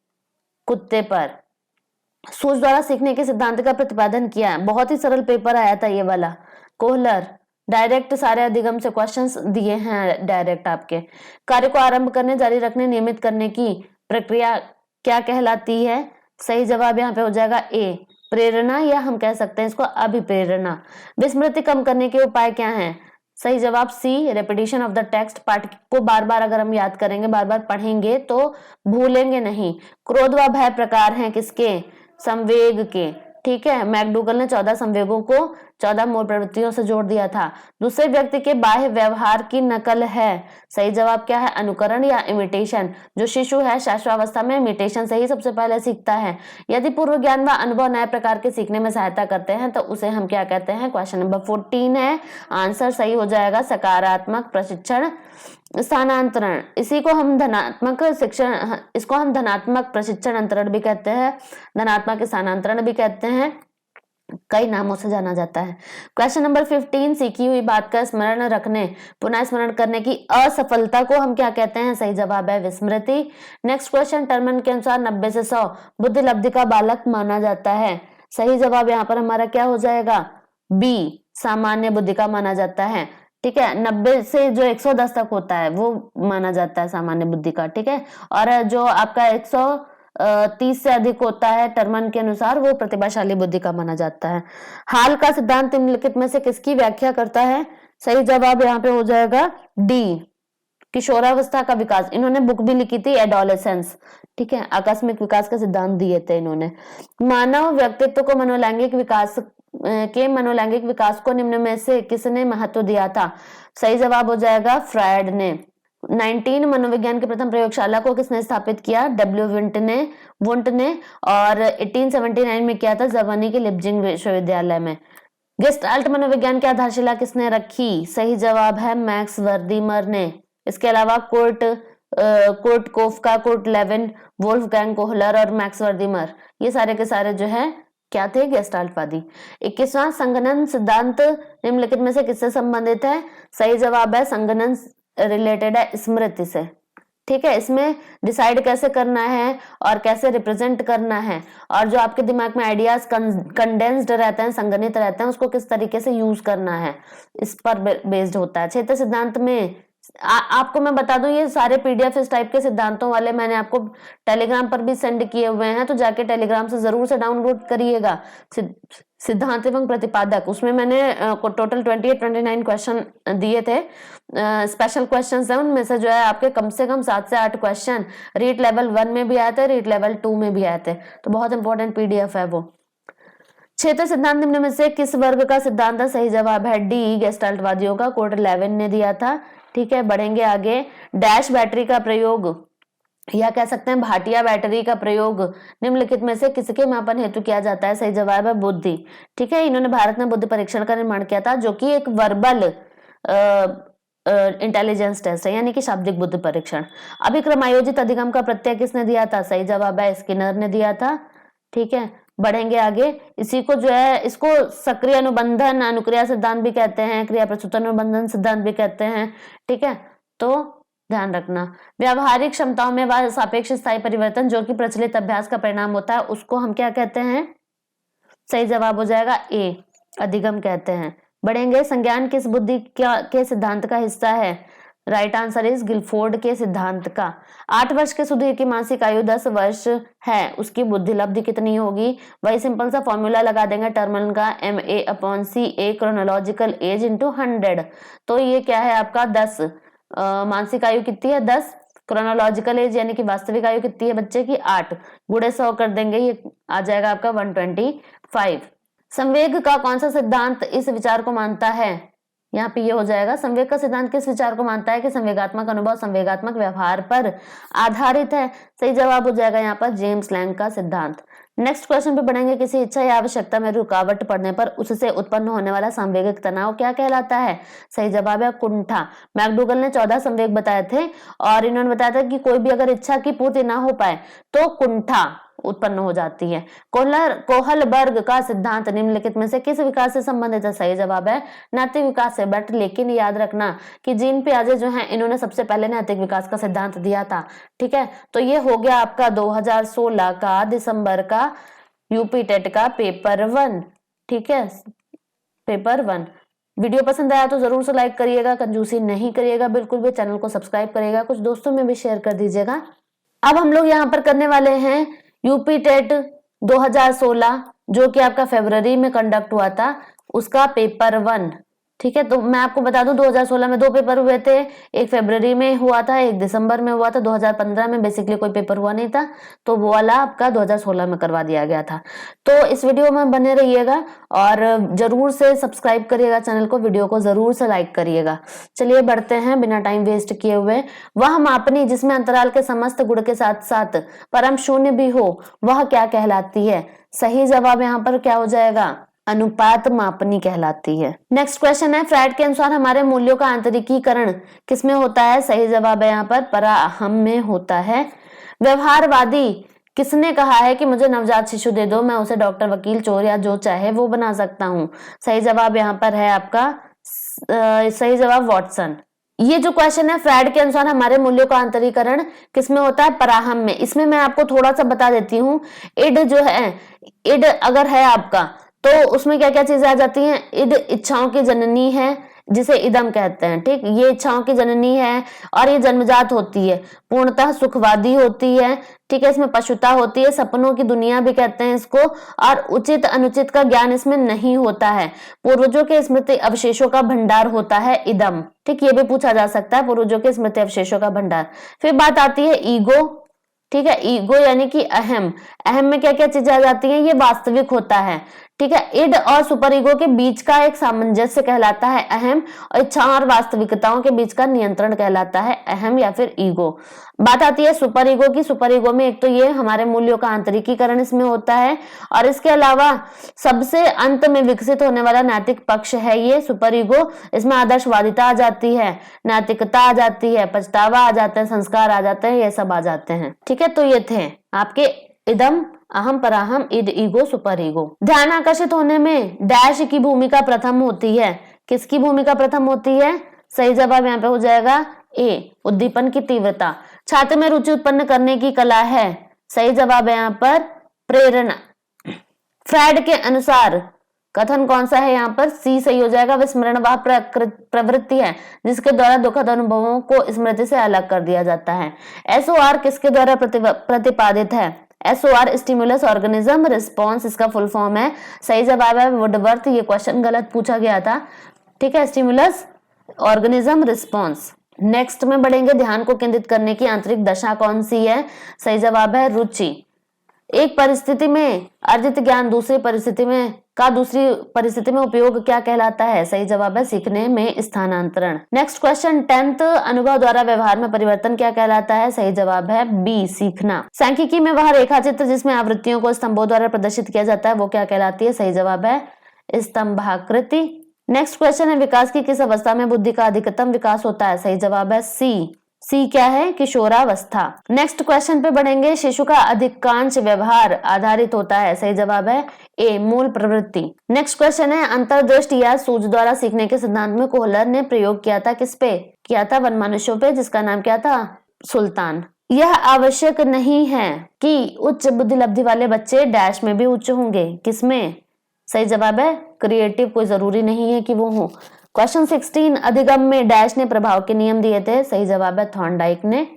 कुत्ते पर। सूच द्वारा सीखने के सिद्धांत का प्रतिपादन किया है। बहुत ही सरल पेपर आया था ये वाला। कोहलर डायरेक्ट सारे अधिगम से क्वेश्चंस दिए हैं डायरेक्ट आपके। कार्य को आरंभ करने, जारी रखने, नियमित करने की प्रक्रिया क्या कहलाती है? सही जवाब यहाँ पे हो जाएगा ए, प्रेरणा, या हम कह सकते हैं इसको अभिप्रेरणा। विस्मृति कम करने के उपाय क्या हैं? सही जवाब सी, रेपिटेशन ऑफ द टेक्स्ट। पाठ को बार बार अगर हम याद करेंगे, बार बार पढ़ेंगे तो भूलेंगे नहीं। क्रोध व भय प्रकार हैं किसके? संवेग के, ठीक है। मैकडूगल ने 14 संवेगों को 14 मूल प्रवृत्तियों से जोड़ दिया था। दूसरे व्यक्ति के बाह्य व्यवहार की नकल है। सही जवाब क्या है? अनुकरण या इमिटेशन। जो शिशु है शाश्वावस्था में इमिटेशन से ही सबसे पहले सीखता है। यदि पूर्व ज्ञान व अनुभव नए प्रकार के सीखने में सहायता करते हैं तो उसे हम क्या कहते हैं? क्वेश्चन नंबर 14 है। आंसर सही हो जाएगा सकारात्मक प्रशिक्षण स्थानांतरण। इसी को हम धनात्मक शिक्षण, इसको हम धनात्मक प्रशिक्षण अंतरण भी कहते हैं, धनात्मक स्थानांतरण भी कहते हैं, कई नामों से जाना जाता है। क्वेश्चन नंबर 15, सीखी हुई बात का स्मरण रखने, पुनः स्मरण करने की असफलता को हम क्या कहते हैं? सही जवाब है विस्मृति। नेक्स्ट क्वेश्चन, टर्मन के अनुसार 90 से 100 बुद्धि लब्धि का बालक माना जाता है। सही जवाब यहाँ पर हमारा क्या हो जाएगा? बी, सामान्य बुद्धि का माना जाता है, ठीक है। 90 से जो 110 तक होता है वो माना जाता है सामान्य बुद्धि का, ठीक है। और जो आपका 130 से अधिक होता है टर्मन के अनुसार, वो प्रतिभाशाली बुद्धि का माना जाता है। हाल का सिद्धांत निम्नलिखित में से किसकी व्याख्या करता है? सही जवाब यहाँ पे हो जाएगा डी, किशोरावस्था का विकास। इन्होंने बुक भी लिखी थी एडोलेसेंस, ठीक है। आकस्मिक विकास का सिद्धांत दिए थे इन्होंने। मानव व्यक्तित्व को मनोलैंगिक विकास को निम्न में से किसने महत्व दिया था? सही जवाब हो जाएगा फ्रायड ने। 19 मनोविज्ञान की प्रथम प्रयोगशाला को किसने स्थापित किया? डब्ल्यू वुंट ने। और 1879 में किया था जर्मनी के लिप्जिंग विश्वविद्यालय में। गेस्टाल्ट मनोविज्ञान की आधारशिला किसने रखी? सही जवाब है मैक्स वर्दीमर ने। इसके अलावा Kurt Koffka, Kurt Lewin, Wolfgang Kohler और मैक्स वर्दीमर, ये सारे के सारे जो है क्या थे? गेस्टाल्टवादी। 21वां, संगणन सिद्धांत निम्नलिखित में से किससे संबंधित है? सही जवाब है संगणन रिलेटेड है स्मृति से, ठीक है। इसमें डिसाइड कैसे करना है और कैसे रिप्रेजेंट करना है, और जो आपके दिमाग में आइडियाज कंडेंस्ड रहते हैं, संगणित रहते हैं, उसको किस तरीके से यूज करना है, इस पर बेस्ड होता है। क्षेत्र सिद्धांत में आपको मैं बता दूं, ये सारे पीडीएफ इस टाइप के सिद्धांतों वाले मैंने आपको टेलीग्राम पर भी सेंड किए हुए हैं, तो जाके टेलीग्राम से जरूर से डाउनलोड करिएगा। सिद्धांत एवं प्रतिपादक, उसमें मैंने टोटल 29 क्वेश्चन दिए थे। स्पेशल क्वेश्चंस है, उनमें से जो है आपके कम से कम 7 से 8 क्वेश्चन रीट लेवल 1 में भी आए थे, रीट लेवल 2 में भी आए थे, तो बहुत इंपॉर्टेंट पीडीएफ है वो। क्षेत्र सिद्धांत निम्न में से किस वर्ग का सिद्धांत है? सही जवाब है डी, गेस्टाल्टवादियों का। कोड 11 ने दिया था। ठीक है, बढ़ेंगे आगे। डैश बैटरी का प्रयोग या कह सकते हैं भाटिया बैटरी का प्रयोग निम्नलिखित में से किसके मापन हेतु किया जाता है? सही जवाब है बुद्धि। ठीक है, इन्होंने भारत में बुद्धि परीक्षण का निर्माण किया था, जो कि एक वर्बल इंटेलिजेंस टेस्ट है, यानी कि शाब्दिक बुद्धि परीक्षण। अभिक्रमायोजित अधिगम का प्रत्यय किसने दिया था? सही जवाब है स्किनर ने दिया था। ठीक है, बढ़ेंगे आगे। इसी को जो है, इसको सक्रिय अनुबंधन अनुक्रिया सिद्धांत भी कहते हैं, क्रिया प्रस्तुत अनुबंधन सिद्धांत भी कहते हैं। ठीक है, तो ध्यान रखना। व्यावहारिक क्षमताओं में वह सापेक्ष स्थायी परिवर्तन जो कि प्रचलित अभ्यास का परिणाम होता है, उसको हम क्या कहते हैं? सही जवाब हो जाएगा ए, अधिगम कहते हैं। बढ़ेंगे। संज्ञान किस बुद्धि के सिद्धांत का हिस्सा है? राइट आंसर इज गिलफोर्ड के सिद्धांत का। 8 वर्ष के सुधीर की मानसिक आयु 10 वर्ष है, उसकी बुद्धि लब्धि कितनी होगी? वही सिंपल सा फॉर्मूला लगा देंगे टर्मलन का, MA/CA क्रोनोलॉजिकल एज इंटू 100। तो ये क्या है आपका 10। मानसिक आयु कितनी है? 10। क्रोनोलॉजिकल एज यानी कि वास्तविक आयु कितनी है बच्चे की? 8। गुणे 100 कर देंगे, ये आ जाएगा आपका 125। संवेग का कौन सा सिद्धांत इस विचार को मानता है? यहाँ पे ये हो जाएगा। संवेग का सिद्धांत किस विचार को मानता है कि संवेगात्मक अनुभव संवेगात्मक व्यवहार पर आधारित है? सही जवाब हो जाएगा यहाँ पर जेम्स लैंग का सिद्धांत। नेक्स्ट क्वेश्चन पे बढ़ेंगे। किसी इच्छा या आवश्यकता में रुकावट पड़ने पर उससे उत्पन्न होने वाला संवेगिक तनाव क्या कहलाता है? सही जवाब है कुंठा। मैकडूगल ने 14 संवेग बताए थे और इन्होंने बताया था कि कोई भी अगर इच्छा की पूर्ति ना हो पाए तो कुंठा उत्पन्न हो जाती है। कोहलबर्ग का सिद्धांत निम्नलिखित में से किस विकास से संबंधित है? सही जवाब है नैतिक विकास से। बट लेकिन याद रखना कि जीन पियाजे जो हैं, इन्होंने सबसे पहले नैतिक विकास का सिद्धांत दिया था। ठीक है, तो ये हो गया आपका 2016 का दिसंबर का यूपी टेट का पेपर 1। ठीक है, पेपर 1। वीडियो पसंद आया तो जरूर से लाइक करिएगा, कंजूसी नहीं करिएगा बिल्कुल भी। चैनल को सब्सक्राइब करिएगा, कुछ दोस्तों में भी शेयर कर दीजिएगा। अब हम लोग यहाँ पर करने वाले हैं यूपी टेट 2016, जो कि आपका फरवरी में कंडक्ट हुआ था, उसका पेपर 1। ठीक है, तो मैं आपको बता दूं 2016 में 2 पेपर हुए थे, एक फरवरी में हुआ था, एक दिसंबर में हुआ था। 2015 में बेसिकली कोई पेपर हुआ नहीं था, तो वो वाला आपका 2016 में करवा दिया गया था। तो इस वीडियो में बने रहिएगा और जरूर से सब्सक्राइब करिएगा चैनल को, वीडियो को जरूर से लाइक करिएगा। चलिए बढ़ते हैं बिना टाइम वेस्ट किए हुए। वह मापनी जिसमें अंतराल के समस्त गुण के साथ साथ परम शून्य भी हो, वह क्या कहलाती है? सही जवाब यहाँ पर क्या हो जाएगा? अनुपात मापनी कहलाती है। नेक्स्ट क्वेश्चन है, फ्राइड के अनुसार हमारे मूल्यों का आंतरिकीकरण किसमें होता है? सही जवाब है यहाँ पर पराहम में होता है। व्यवहारवादी किसने कहा है कि मुझे नवजात शिशु दे दो, मैं उसे डॉक्टर, वकील, चोर या जो चाहे वो बना सकता हूँ? सही जवाब यहाँ पर है आपका सही जवाब वॉटसन। ये जो क्वेश्चन है, फ्राइड के अनुसार हमारे मूल्यों का आंतरिकरण किसमें होता है? पराहम में। इसमें मैं आपको थोड़ा सा बता देती हूँ। इड जो है, इड अगर है आपका, तो उसमें क्या क्या चीजें आ जाती हैं? इद इच्छाओं की जननी है, जिसे इदम कहते हैं। ठीक, ये इच्छाओं की जननी है और ये जन्मजात होती है, पूर्णतः सुखवादी होती है। ठीक है, इसमें पशुता होती है, सपनों की दुनिया भी कहते हैं इसको, और उचित अनुचित का ज्ञान इसमें नहीं होता है। पूर्वजों के स्मृति अवशेषों का भंडार होता है इदम। ठीक, ये भी पूछा जा सकता है, पूर्वजों के स्मृति अवशेषों का भंडार। फिर बात आती है ईगो। ठीक है, ईगो यानी कि अहम। अहम में क्या क्या चीजें आ जाती हैं? ये वास्तविक होता है। ठीक है, इड और सुपर ईगो के बीच का एक सामंजस्य कहलाता है अहम, और इच्छाओं और वास्तविकताओं के बीच का नियंत्रण कहलाता है अहम या फिर ईगो। बात आती है सुपर ईगो की। सुपर ईगो में एक तो ये हमारे मूल्यों का आंतरिकीकरण इसमें होता है, और इसके अलावा सबसे अंत में विकसित होने वाला नैतिक पक्ष है ये सुपर ईगो। इसमें आदर्शवादिता आ जाती है, नैतिकता आ जाती है, पछतावा आ जाता है, संस्कार आ जाते हैं, ये सब आ जाते हैं। ठीक है, तो ये थे आपके इदम, अहम, पराहम, इड, ईगो, सुपर ईगो। ध्यान आकर्षित होने में डैश की भूमिका प्रथम होती है। किसकी भूमिका प्रथम होती है? सही जवाब यहाँ पे हो जाएगा ए, उद्दीपन की तीव्रता। छात्र में रुचि उत्पन्न करने की कला है। सही जवाब है यहाँ पर प्रेरणा। फ्राइड के अनुसार कथन कौन सा है? यहाँ पर सी सही हो जाएगा। विस्मरण वह प्रवृत्ति है जिसके द्वारा दुखद अनुभवों को स्मृति से अलग कर दिया जाता है। SOR किसके द्वारा प्रतिपादित है? SOR स्टिमुलस ऑर्गेनिज्म रिस्पॉन्स, इसका फुल फॉर्म है। सही जवाब है वुडवर्थ। ये क्वेश्चन गलत पूछा गया था। ठीक है, स्टिमुलस ऑर्गेनिज्म रिस्पॉन्स। नेक्स्ट में बढ़ेंगे। ध्यान को केंद्रित करने की आंतरिक दशा कौन सी है? सही जवाब है रुचि। एक परिस्थिति में अर्जित ज्ञान दूसरी परिस्थिति में उपयोग क्या कहलाता है? सही जवाब है सीखने में स्थानांतरण। नेक्स्ट क्वेश्चन 10th अनुभव द्वारा व्यवहार में परिवर्तन क्या कहलाता है? सही जवाब है बी सीखना। सांख्यिकी में वह रेखा चित्र जिसमें आवृत्तियों को स्तंभों द्वारा प्रदर्शित किया जाता है वो क्या कहलाती है? सही जवाब है स्तंभाकृति। नेक्स्ट क्वेश्चन है विकास की किस अवस्था में बुद्धि का अधिकतम विकास होता है? सही जवाब है सी क्या है? किशोरावस्था। नेक्स्ट क्वेश्चन पे बढ़ेंगे। शिशु का अधिकांश व्यवहार आधारित होता है। सही जवाब है ए मूल प्रवृत्ति। नेक्स्ट क्वेश्चन है अंतर्दृष्टि या सूझ द्वारा सीखने के सिद्धांत में कोहलर ने प्रयोग किया था किस पे? किया था वनमनुष्यों पे, जिसका नाम क्या था? सुल्तान। यह आवश्यक नहीं है कि उच्च बुद्धि लब्धि वाले बच्चे डैश में भी उच्च होंगे। किसमें? सही जवाब है क्रिएटिव, कोई जरूरी नहीं है कि वो हो। क्वेश्चन 16 अधिगम में डैश ने प्रभाव के नियम दिए थे। सही जवाब है थॉर्नडाइक ने।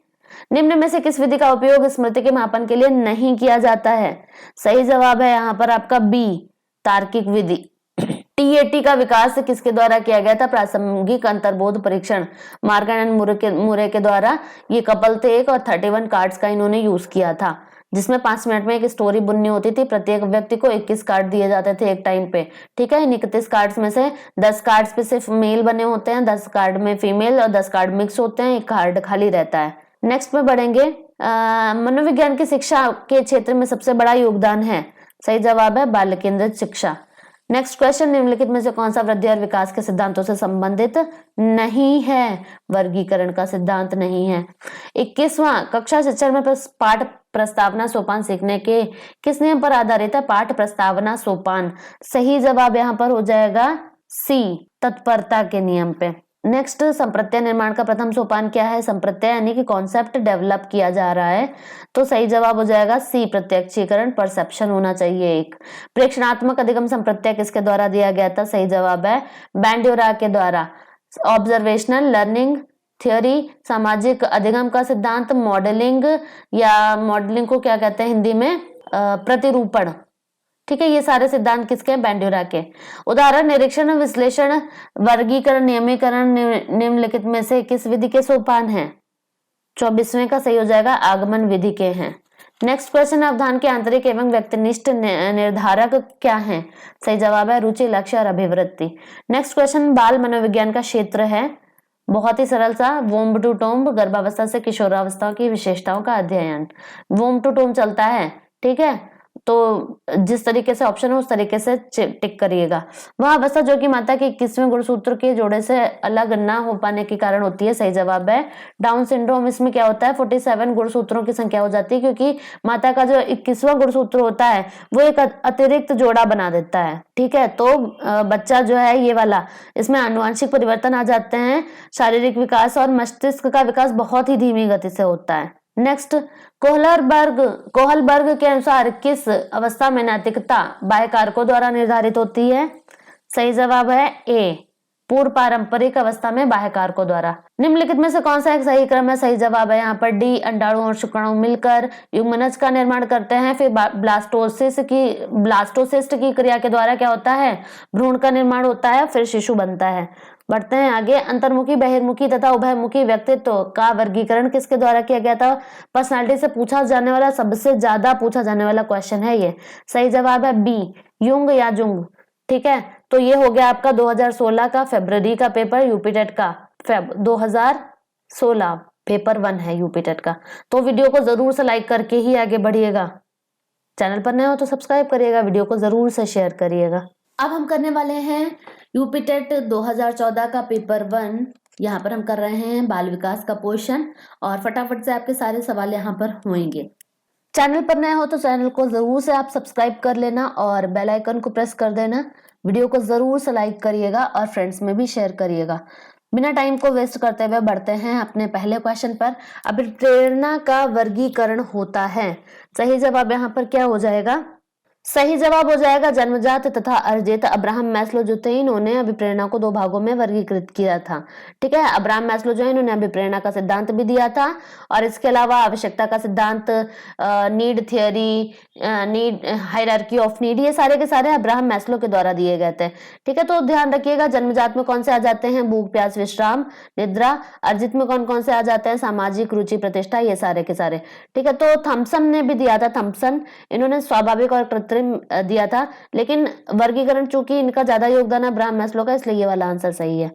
निम्न में से किस विधि का उपयोग स्मृति के मापन के लिए नहीं किया जाता है? सही जवाब है यहाँ पर आपका बी तार्किक विधि। टीएटी का विकास किसके द्वारा किया गया था? प्रासंगिक अंतर्बोध परीक्षण मार्गन मुरे के द्वारा। ये कपल थे एक और 31 कार्ड्स का इन्होंने यूज किया था, जिसमें 5 मिनट में एक स्टोरी बुननी होती थी। प्रत्येक व्यक्ति को 21 कार्ड दिए जाते थे एक टाइम पे। ठीक है, इन 31 कार्ड्स में से 10 कार्ड्स पे सिर्फ मेल बने होते हैं, 10 कार्ड में फीमेल और 10 कार्ड मिक्स होते हैं, एक कार्ड खाली रहता है। नेक्स्ट में बढ़ेंगे मनोविज्ञान की शिक्षा के क्षेत्र में सबसे बड़ा योगदान है। सही जवाब है बाल्य केंद्रित शिक्षा। नेक्स्ट क्वेश्चन निम्नलिखित में से कौन सा वृद्धि और विकास के सिद्धांतों से संबंधित नहीं है? वर्गीकरण का सिद्धांत नहीं है। 21वां कक्षा शिक्षण में पाठ प्रस्तावना सोपान सीखने के किस नियम पर आधारित है? पाठ प्रस्तावना सोपान। सही जवाब यहाँ पर हो जाएगा सी तत्परता के नियम पे। नेक्स्ट संप्रत्यय निर्माण का प्रथम सोपान क्या है? संप्रत्यय यानी कि कॉन्सेप्ट डेवलप किया जा रहा है, तो सही जवाब हो जाएगा सी प्रत्यक्षीकरण, परसेप्शन होना चाहिए एक। प्रेक्षणात्मक अधिगम संप्रत्यय किसके द्वारा दिया गया था? सही जवाब है बैंड्यूरा के द्वारा। ऑब्जर्वेशनल लर्निंग थ्योरी, सामाजिक अधिगम का सिद्धांत, मॉडलिंग या मॉडलिंग को क्या कहते हैं हिंदी में? प्रतिरूपण। ठीक है, ये सारे सिद्धांत किसके? बैंड्यूरा के। उदाहरण निरीक्षण विश्लेषण वर्गीकरण नियमीकरण निम्नलिखित में से किस विधि के सोपान हैं? 24वें का सही हो जाएगा आगमन विधि के हैं। नेक्स्ट क्वेश्चन अवधान के आंतरिक एवं व्यक्तिनिष्ठ निर्धारक क्या हैं? सही जवाब है रुचि, लक्ष्य और अभिवृत्ति। नेक्स्ट क्वेश्चन बाल मनोविज्ञान का क्षेत्र है, बहुत ही सरल सा, वोम्ब टू टोम्ब गर्भावस्था से किशोरावस्था की विशेषताओं का अध्ययन। वोम्ब टू टोम्ब चलता है, ठीक है, तो जिस तरीके से ऑप्शन है उस तरीके से टिक करिएगा। वह अवस्था जो कि माता के 21वें गुणसूत्र के जोड़े से अलग ना हो पाने के कारण होती है। सही जवाब है डाउन सिंड्रोम। इसमें क्या होता है 47 गुणसूत्रों की संख्या हो जाती है, क्योंकि माता का जो 21वां गुणसूत्र होता है वो एक अतिरिक्त जोड़ा बना देता है। ठीक है, तो बच्चा जो है ये वाला, इसमें आनुवंशिक परिवर्तन आ जाते हैं। शारीरिक विकास और मस्तिष्क का विकास बहुत ही धीमी गति से होता है। नेक्स्ट कोहलबर्ग के अनुसार किस अवस्था में नैतिकता बाह्य कारकों द्वारा निर्धारित होती है? सही जवाब है ए पूर्व पारंपरिक अवस्था में बाह्य कारकों द्वारा। निम्नलिखित में से कौन सा एक सही क्रम है? सही जवाब है यहाँ पर डी अंडाणु और शुक्राणु मिलकर युग्मनज का निर्माण करते हैं, फिर ब्लास्टोसिस्ट की क्रिया के द्वारा क्या होता है? भ्रूण का निर्माण होता है, फिर शिशु बनता है। बढ़ते हैं आगे। अंतर्मुखी, बहिर्मुखी तथा उभयमुखी व्यक्तित्व का वर्गीकरण किसके द्वारा किया गया था? पर्सनालिटी से पूछा जाने वाला, सबसे ज्यादा पूछा जाने वाला क्वेश्चन है ये। सही जवाब है बी युंग या जुंग। ठीक है, तो ये हो गया आपका 2016 का फरवरी का पेपर यूपीटेट का। फेब 2016 पेपर 1 है यूपीटेट का। तो वीडियो को जरूर से लाइक करके ही आगे बढ़िएगा। चैनल पर नए हो तो सब्सक्राइब करिएगा, वीडियो को जरूर से शेयर करिएगा। अब हम करने वाले हैं यूपीटेट 2014 का पेपर 1। यहाँ पर हम कर रहे हैं बाल विकास का पोर्शन और फटाफट से आपके सारे सवाल यहाँ पर होंगे। चैनल पर नए हो तो चैनल को जरूर से आप सब्सक्राइब कर लेना और बेल आइकन को प्रेस कर देना। वीडियो को जरूर से लाइक करिएगा और फ्रेंड्स में भी शेयर करिएगा। बिना टाइम को वेस्ट करते हुए बढ़ते हैं अपने पहले क्वेश्चन पर। अभिप्रेरणा का वर्गीकरण होता है। सही जवाब यहाँ पर क्या हो जाएगा? सही जवाब हो जाएगा जन्मजात तथा अर्जित। अब्राहम मैस्लो जो थे इन्होंने अभिप्रेरणा को दो भागों में वर्गीकृत किया था। ठीक है, अब्राहम मैस्लो जो है इन्होंने अभिप्रेरणा का सिद्धांत भी दिया था और इसके अलावा आवश्यकता का सिद्धांत, need theory, need hierarchy of need, ये सारे के सारे अब्राहम मैस्लो के द्वारा दिए गए थे। ठीक है, तो ध्यान रखिएगा जन्मजात में कौन से आ जाते हैं, भूख प्यास विश्राम निद्रा। अर्जित में कौन कौन से आ जाते हैं, सामाजिक रुचि प्रतिष्ठा, ये सारे के सारे। ठीक है, तो थॉमसन ने भी दिया था, थॉमसन इन्होंने स्वाभाविक और कृत्रिम दिया था, लेकिन वर्गीकरण चूंकि इनका ज्यादा योगदान है अब्राहम मैस्लो का, इसलिए ये वाला आंसर सही है।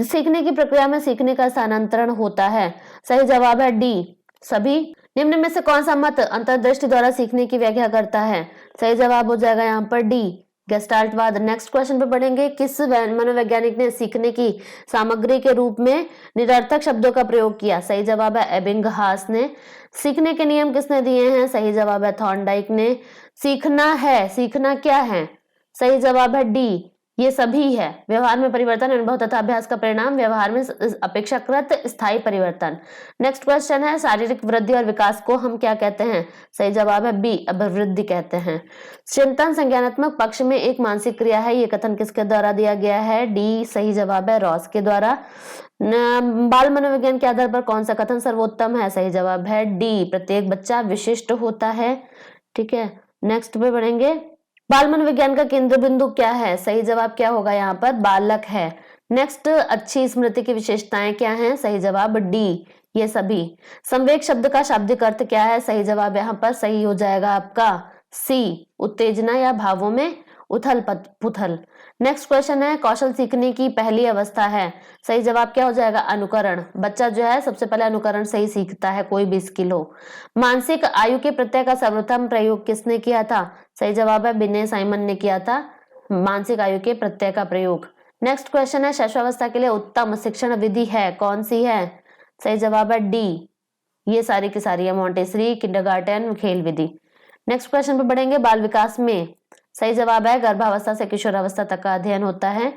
सीखने की प्रक्रिया में सीखने का स्थानांतरण होता है। सही जवाब है डी सभी। निम्न में से कौन सा मत अंतर्दृष्टि द्वारा सीखने की व्याख्या करता है। सही जवाब हो जाएगा यहाँ पर डी गेस्टाल्टवाद। नेक्स्ट क्वेश्चन पे पढ़ेंगे, किस मनोवैज्ञानिक ने सीखने की सामग्री के रूप में निरर्थक शब्दों का प्रयोग किया। सही जवाब है एबिंगहास ने। सीखने के नियम किसने दिए हैं। सही जवाब है थॉर्नडाइक ने। सीखना है, सीखना क्या है। सही जवाब है डी ये सभी है। व्यवहार में परिवर्तन अनुभव तथा अभ्यास का परिणाम, व्यवहार में अपेक्षाकृत स्थायी परिवर्तन। नेक्स्ट क्वेश्चन है, शारीरिक वृद्धि और विकास को हम क्या कहते हैं। सही जवाब है बी अभिवृद्धि कहते हैं। चिंतन संज्ञानात्मक पक्ष में एक मानसिक क्रिया है, ये कथन किसके द्वारा दिया गया है। डी सही जवाब है रॉस के द्वारा। बाल मनोविज्ञान के आधार पर कौन सा कथन सर्वोत्तम है। सही जवाब है डी प्रत्येक बच्चा विशिष्ट होता है। ठीक है, नेक्स्ट पे बढ़ेंगे, बाल मनोविज्ञान का केंद्र बिंदु क्या है। सही जवाब क्या होगा यहाँ पर, बालक है। नेक्स्ट, अच्छी स्मृति की विशेषताएं क्या हैं। सही जवाब डी ये सभी। संवेग शब्द का शाब्दिक अर्थ क्या है। सही जवाब यहाँ पर सही हो जाएगा आपका सी उत्तेजना या भावों में उथल पुथल। नेक्स्ट क्वेश्चन है, कौशल सीखने की पहली अवस्था है। सही जवाब क्या हो जाएगा, अनुकरण। बच्चा जो है सबसे पहले अनुकरण से ही सीखता है, कोई भी स्किल हो। मानसिक आयु के प्रत्यय का सर्वप्रथम प्रयोग किसने किया था। सही जवाब है बिने साइमन ने किया था मानसिक आयु के प्रत्यय का प्रयोग। नेक्स्ट क्वेश्चन है, शैशवावस्था के लिए उत्तम शिक्षण विधि है, कौन सी है। सही जवाब है डी ये सारी की सारी है, मॉन्टेसरी, किंडरगार्टन, खेल विधि। नेक्स्ट क्वेश्चन पे बढ़ेंगे, बाल विकास में सही जवाब है गर्भावस्था से किशोरावस्था तक का अध्ययन होता है।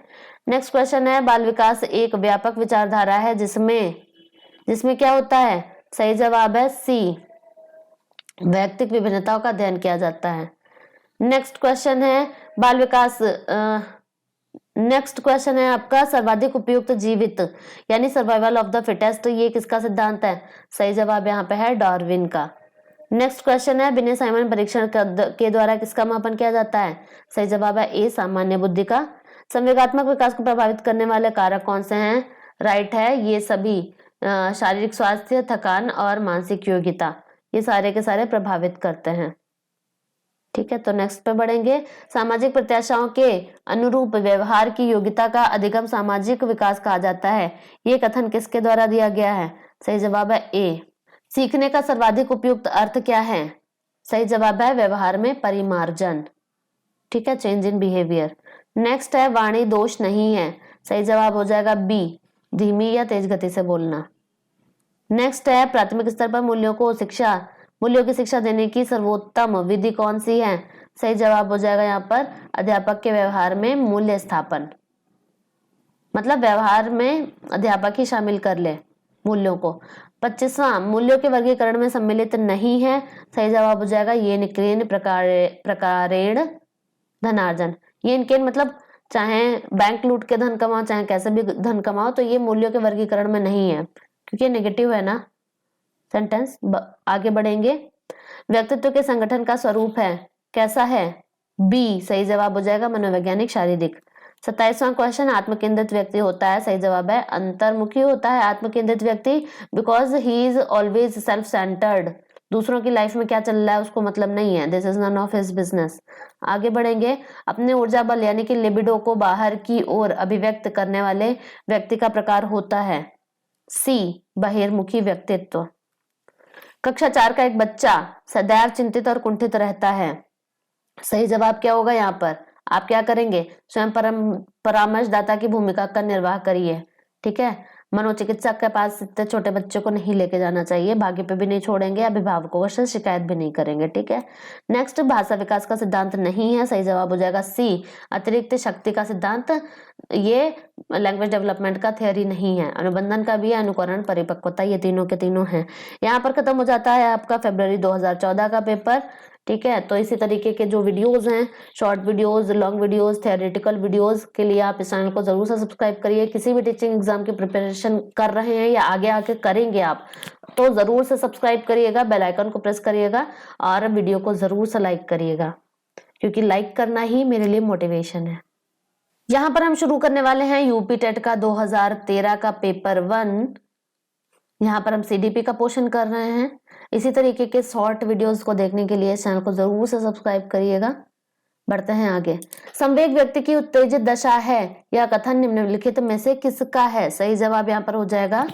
नेक्स्ट क्वेश्चन है, बाल विकास एक व्यापक विचारधारा है जिसमें क्या होता है। सही जवाब है सी वैयक्तिक विभिन्नताओं का अध्ययन किया जाता है। नेक्स्ट क्वेश्चन है, बाल विकास नेक्स्ट क्वेश्चन है आपका, सर्वाधिक उपयुक्त जीवित यानी सर्वाइवल ऑफ द फिटेस्ट, ये किसका सिद्धांत है। सही जवाब यहाँ पे है डार्विन का। नेक्स्ट क्वेश्चन है, बिने साइमन परीक्षण के द्वारा किसका मापन किया जाता है। सही जवाब है ए सामान्य बुद्धि का। संवेगात्मक विकास को प्रभावित करने वाले कारक कौन से हैं। राइट है ये सभी, शारीरिक स्वास्थ्य, थकान और मानसिक योग्यता, ये सारे के सारे प्रभावित करते हैं। ठीक है, तो नेक्स्ट पे बढ़ेंगे, सामाजिक प्रत्याशाओं के अनुरूप व्यवहार की योग्यता का अधिगम सामाजिक विकास कहा जाता है, ये कथन किसके द्वारा दिया गया है। सही जवाब है ए। सीखने का सर्वाधिक उपयुक्त अर्थ क्या है। सही जवाब है व्यवहार में परिमार्जन। ठीक है, चेंज इन बिहेवियर। नेक्स्ट है, वाणी दोष नहीं है। सही जवाब हो जाएगा बी धीमी या तेज गति से बोलना। नेक्स्ट है, प्राथमिक स्तर पर मूल्यों की शिक्षा देने की सर्वोत्तम विधि कौन सी है। सही जवाब हो जाएगा यहाँ पर अध्यापक के व्यवहार में मूल्य स्थापन, मतलब व्यवहार में अध्यापक ही शामिल कर ले मूल्यों को। 25वां, मूल्यों के वर्गीकरण में सम्मिलित नहीं है। सही जवाब हो जाएगा ये निकेन प्रकारेण धनार्जन। ये निकेन मतलब चाहे बैंक लूट के धन कमाओ, चाहे कैसे भी धन कमाओ, तो ये मूल्यों के वर्गीकरण में नहीं है क्योंकि नेगेटिव है ना सेंटेंस। आगे बढ़ेंगे, व्यक्तित्व के संगठन का स्वरूप है, कैसा है। बी सही जवाब हो जाएगा मनोवैज्ञानिक शारीरिक। 27वां क्वेश्चन, आत्मकेंद्रित व्यक्ति होता है। सही जवाब है अंतर्मुखी होता है आत्मकेंद्रित व्यक्ति, because he is always self centred. दूसरों की लाइफ में क्या चल रहा है उसको मतलब नहीं है, this is none of his business. आगे बढ़ेंगे, अपने ऊर्जा बल यानी कि लिबिडो को बाहर की ओर अभिव्यक्त करने वाले व्यक्ति का प्रकार होता है सी बहिर्मुखी व्यक्तित्व। कक्षा 4 का एक बच्चा सदैव चिंतित और कुंठित रहता है। सही जवाब क्या होगा यहाँ पर, आप क्या करेंगे, स्वयं परामर्शदाता की भूमिका का निर्वाह करिए। ठीक है, मनोचिकित्सक के पास इतने छोटे बच्चे को नहीं लेके जाना चाहिए, भाग्य पे भी नहीं छोड़ेंगे, अभिभावकों से शिकायत भी नहीं करेंगे। ठीक है, नेक्स्ट, भाषा विकास का सिद्धांत नहीं है। सही जवाब हो जाएगा सी अतिरिक्त शक्ति का सिद्धांत, ये लैंग्वेज डेवलपमेंट का थ्योरी नहीं है। अनुबंधन का भी है, अनुकरण, परिपक्वता, ये तीनों के तीनों हैं। यहाँ पर खत्म हो जाता है आपका फरवरी 2014 का पेपर। ठीक है। तो इसी तरीके के जो वीडियोस हैं, short videos, long videos, theoretical videos के लिए आप इस चैनल को जरूर से सब्सक्राइब करिए। किसी भी टीचिंग एग्जाम की प्रिपरेशन कर रहे हैं या आगे आके करेंगे आप, तो जरूर से सब्सक्राइब करिएगा, बेल आइकन को प्रेस करिएगा और वीडियो को जरूर से लाइक करिएगा, क्योंकि लाइक करना ही मेरे लिए मोटिवेशन है। यहाँ पर हम शुरू करने वाले हैं यूपी टेट का 2013 का पेपर 1। यहाँ पर हम सीडीपी का पोर्शन कर रहे हैं। इसी तरीके के शॉर्ट वीडियोस को देखने के लिए चैनल को जरूर से सब्सक्राइब करिएगा। बढ़ते हैं आगे। संवेग व्यक्ति की उत्तेजित दशा है, यह कथन निम्नलिखित में से किसका है? सही जवाब यहाँ पर हो जाएगा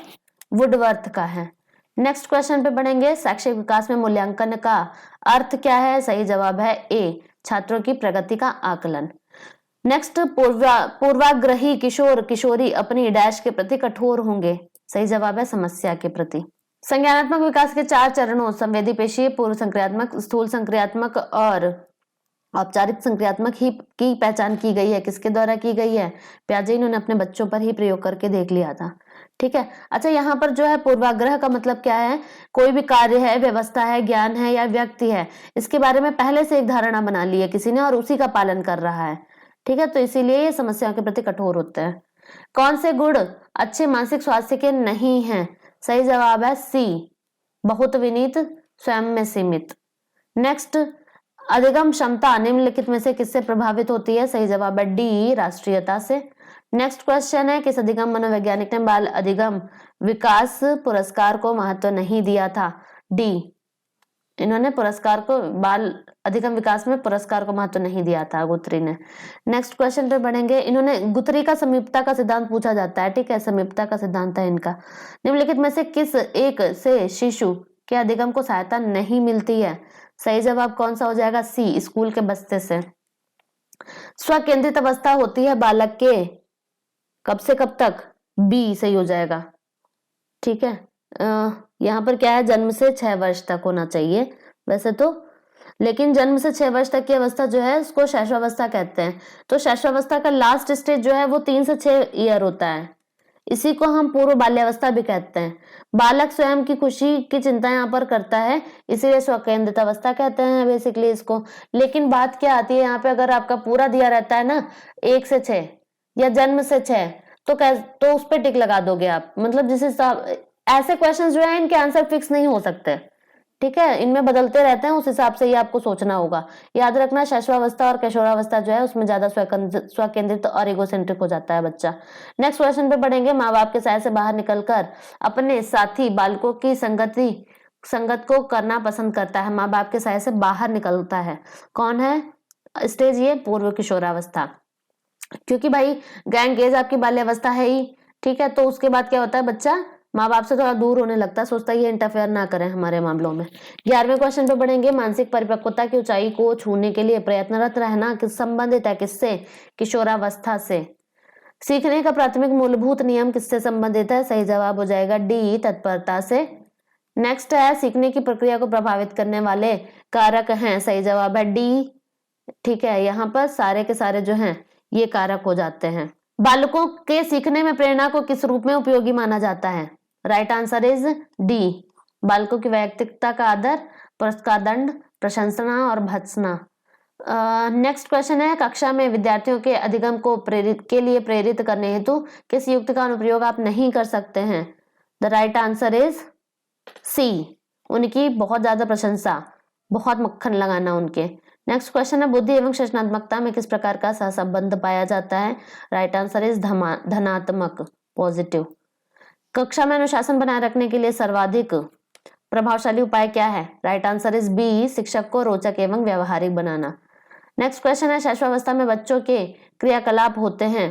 वुडवर्थ का है। नेक्स्ट क्वेश्चन पे बढ़ेंगे। शैक्षिक विकास में मूल्यांकन का अर्थ क्या है? सही जवाब है ए, छात्रों की प्रगति का आकलन। नेक्स्ट, पूर्वाग्रही किशोर किशोरी अपनी डैश के प्रति कठोर होंगे। सही जवाब है समस्या के प्रति। संज्ञानात्मक विकास के 4 चरणों संवेदी पेशीय, पूर्व संक्रियात्मक, स्थूल संक्रियात्मक और औपचारिक संक्रियात्मक ही की पहचान की गई है। किसके द्वारा की गई है? पियाजे इन्होंने अपने बच्चों पर ही प्रयोग करके देख लिया था। ठीक है। अच्छा, यहाँ पर जो है पूर्वाग्रह का मतलब क्या है? कोई भी कार्य है, व्यवस्था है, ज्ञान है या व्यक्ति है, इसके बारे में पहले से एक धारणा बना ली है किसी ने और उसी का पालन कर रहा है। ठीक है, तो इसीलिए ये समस्याओं के प्रति कठोर होते हैं। कौन से गुण अच्छे मानसिक स्वास्थ्य के नहीं हैं? सही जवाब है सी, बहुत विनीत, स्वयं में सीमित। नेक्स्ट, अधिगम क्षमता निम्नलिखित में से किससे प्रभावित होती है? सही जवाब है डी, राष्ट्रीयता से। नेक्स्ट क्वेश्चन है, किस अधिगम मनोवैज्ञानिक ने बाल अधिगम विकास पुरस्कार को महत्व नहीं दिया था? डी, इन्होंने पुरस्कार को, बाल अधिगम विकास में पुरस्कार को महत्व नहीं दिया था, गुथरी ने। नेक्स्ट क्वेश्चन पे बढ़ेंगे। इन्होंने, गुथरी का समीपता का सिद्धांत पूछा जाता है। ठीक है, समीपता का सिद्धांत है इनका। निम्नलिखित में से किस एक से शिशु के अधिगम को सहायता नहीं मिलती है? सही जवाब कौन सा हो जाएगा? सी, स्कूल के बस्ते से। स्वकेंद्रित अवस्था होती है बालक के कब से कब तक? बी, सही हो जाएगा। ठीक है, यहाँ पर क्या है? जन्म से 6 वर्ष तक होना चाहिए वैसे तो, लेकिन जन्म से 6 वर्ष तक की अवस्था जो है उसको शैशवावस्था कहते हैं। तो शैशवावस्था का लास्ट स्टेज जो है वो 3 से 6 ईयर होता है। इसी को हम पूर्व बाल्यावस्था भी कहते हैं। बालक स्वयं की खुशी की चिंता यहाँ पर करता है, इसीलिए स्वकेंद्रित अवस्था कहते हैं बेसिकली इसको। लेकिन बात क्या आती है यहाँ पे, अगर आपका पूरा दिया रहता है ना 1 से 6 या जन्म से 6, तो उस पर टिक लगा दोगे आप। मतलब जिस हिसाब, ऐसे क्वेश्चंस जो है इनके आंसर फिक्स नहीं हो सकते। ठीक है, इनमें बदलते रहते हैं, उस हिसाब से ही आपको सोचना होगा। याद रखना, शैशवावस्था और किशोरावस्था जो है उसमें ज्यादा स्वकेंद्रित और इगोसेंट्रिक हो जाता है बच्चा। नेक्स्ट क्वेश्चन पे बढ़ेंगे। माँ बाप के साय से बाहर निकलकर अपने साथी बालकों की संगत को करना पसंद करता है। माँ बाप के साय से बाहर निकलता है, कौन है स्टेज? ये पूर्व किशोरावस्था। क्योंकि भाई गैंग एज आपकी बाल्यावस्था है ही। ठीक है, तो उसके बाद क्या होता है? बच्चा माँ बाप से थोड़ा दूर होने लगता है, सोचता है ये इंटरफेयर ना करें हमारे मामलों में। 11वें क्वेश्चन पे बढ़ेंगे। मानसिक परिपक्वता की ऊंचाई को छूने के लिए प्रयत्नरत रहना किस संबंधित है? किससे? किशोरावस्था से। सीखने का प्राथमिक मूलभूत नियम किससे संबंधित है? सही जवाब हो जाएगा डी, तत्परता से। नेक्स्ट है, सीखने की प्रक्रिया को प्रभावित करने वाले कारक हैं। सही जवाब है डी। ठीक है, यहाँ पर सारे के सारे जो हैं ये कारक हो जाते हैं। बालकों के सीखने में प्रेरणा को किस रूप में उपयोगी माना जाता है? राइट आंसर इज डी, बालकों की वैयक्तिकता का आदर, पुरस्कार, दंड, प्रशंसना और भत्सना। नेक्स्ट क्वेश्चन है, कक्षा में विद्यार्थियों के अधिगम को प्रेरित करने हेतु किस युक्ति का अनुप्रयोग आप नहीं कर सकते हैं? The right answer is C, उनकी बहुत ज्यादा प्रशंसा, बहुत मक्खन लगाना उनके। नेक्स्ट क्वेश्चन है, बुद्धि एवं सृजनात्मकता में किस प्रकार का सहसंबंध पाया जाता है? राइट आंसर इज धनात्मक, पॉजिटिव। कक्षा में अनुशासन बनाए रखने के लिए सर्वाधिक प्रभावशाली उपाय क्या है? राइट आंसर इज बी, शिक्षक को रोचक एवं व्यवहारिक बनाना। नेक्स्ट क्वेश्चन है, शैशवावस्था में बच्चों के क्रियाकलाप होते हैं,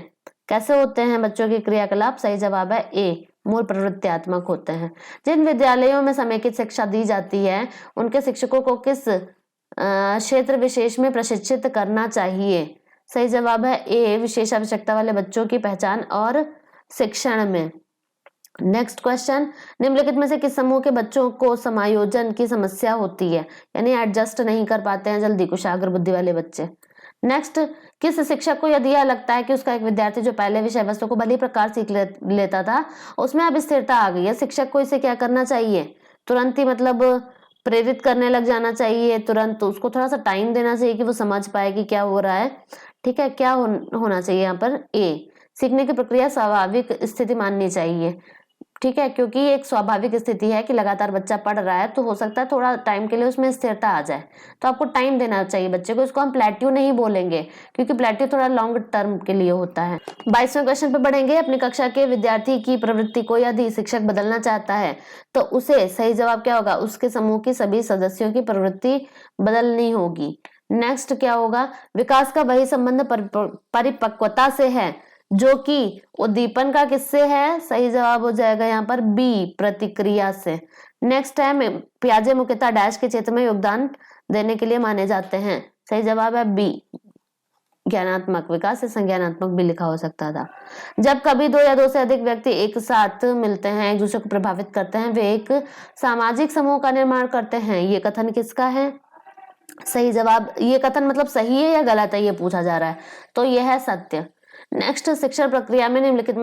कैसे होते हैं बच्चों के क्रियाकलाप? सही जवाब है ए, मूल प्रवृत्त्यात्मक होते हैं। जिन विद्यालयों में समेकित शिक्षा दी जाती है उनके शिक्षकों को किस क्षेत्र विशेष में प्रशिक्षित करना चाहिए? सही जवाब है ए, विशेष आवश्यकता वाले बच्चों की पहचान और शिक्षण में। नेक्स्ट क्वेश्चन, निम्नलिखित में से किस समूह के बच्चों को समायोजन की समस्या होती है? यानी एडजस्ट नहीं कर पाते हैं जल्दी, कुशाग्र बुद्धि वाले बच्चे। नेक्स्ट, किस शिक्षक को यदि यह लगता है कि उसका एक विद्यार्थी जो पहले विषय वस्तु को भली प्रकार सीख लेता था उसमें अब स्थिरता आ गई है, शिक्षक को इसे क्या करना चाहिए? तुरंत ही मतलब प्रेरित करने लग जाना चाहिए तुरंत, तो उसको थोड़ा सा टाइम देना चाहिए कि वो समझ पाए कि क्या हो रहा है। ठीक है, क्या होना चाहिए यहाँ पर, ए, सीखने की प्रक्रिया स्वाभाविक स्थिति माननी चाहिए। ठीक है, क्योंकि ये एक स्वाभाविक स्थिति है कि लगातार बच्चा पढ़ रहा है, तो हो सकता है थोड़ा टाइम के लिए उसमें स्थिरता आ जाए, तो आपको टाइम देना चाहिए बच्चे को। इसको हम प्लेट्यू नहीं बोलेंगे, क्योंकि प्लेट्यू थोड़ा लॉन्ग टर्म के लिए होता है। 22वें क्वेश्चन पे बढ़ेंगे। अपनी कक्षा के विद्यार्थी की प्रवृत्ति को यदि शिक्षक बदलना चाहता है तो उसे, सही जवाब क्या होगा, उसके समूह की सभी सदस्यों की प्रवृत्ति बदलनी होगी। नेक्स्ट क्या होगा, विकास का वही संबंध परिपक्वता से है जो कि उद्दीपन का किससे है, सही जवाब हो जाएगा यहाँ पर बी, प्रतिक्रिया से। नेक्स्ट है, पियाजे मुख्यतः डैश के क्षेत्र में योगदान देने के लिए माने जाते हैं, सही जवाब है बी, ज्ञानात्मक विकास से संज्ञानात्मक भी लिखा हो सकता था। जब कभी दो या दो से अधिक व्यक्ति एक साथ मिलते हैं, एक दूसरे को प्रभावित करते हैं, वे एक सामाजिक समूह का निर्माण करते हैं, ये कथन किसका है, सही जवाब, ये कथन मतलब सही है या गलत है ये पूछा जा रहा है, तो यह है सत्य। नेक्स्ट, शिक्षण प्रक्रिया में निम्नलिखित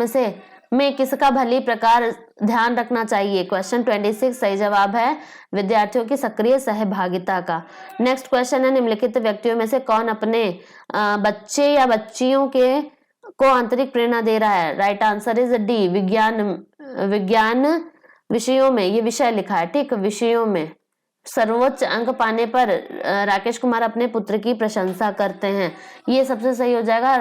में किसका भली प्रकार ध्यान रखना चाहिए, क्वेश्चन 26, सही जवाब है विद्यार्थियों की सक्रिय सहभागिता का। नेक्स्ट क्वेश्चन है, निम्नलिखित व्यक्तियों में से कौन अपने बच्चे या बच्चियों के को आंतरिक प्रेरणा दे रहा है, राइट आंसर इज डी, विज्ञान विषयों में, ये विषय लिखा है, ठीक, विषयों में सर्वोच्च अंक पाने पर राकेश कुमार अपने पुत्र की प्रशंसा करते हैं, ये सबसे सही हो जाएगा,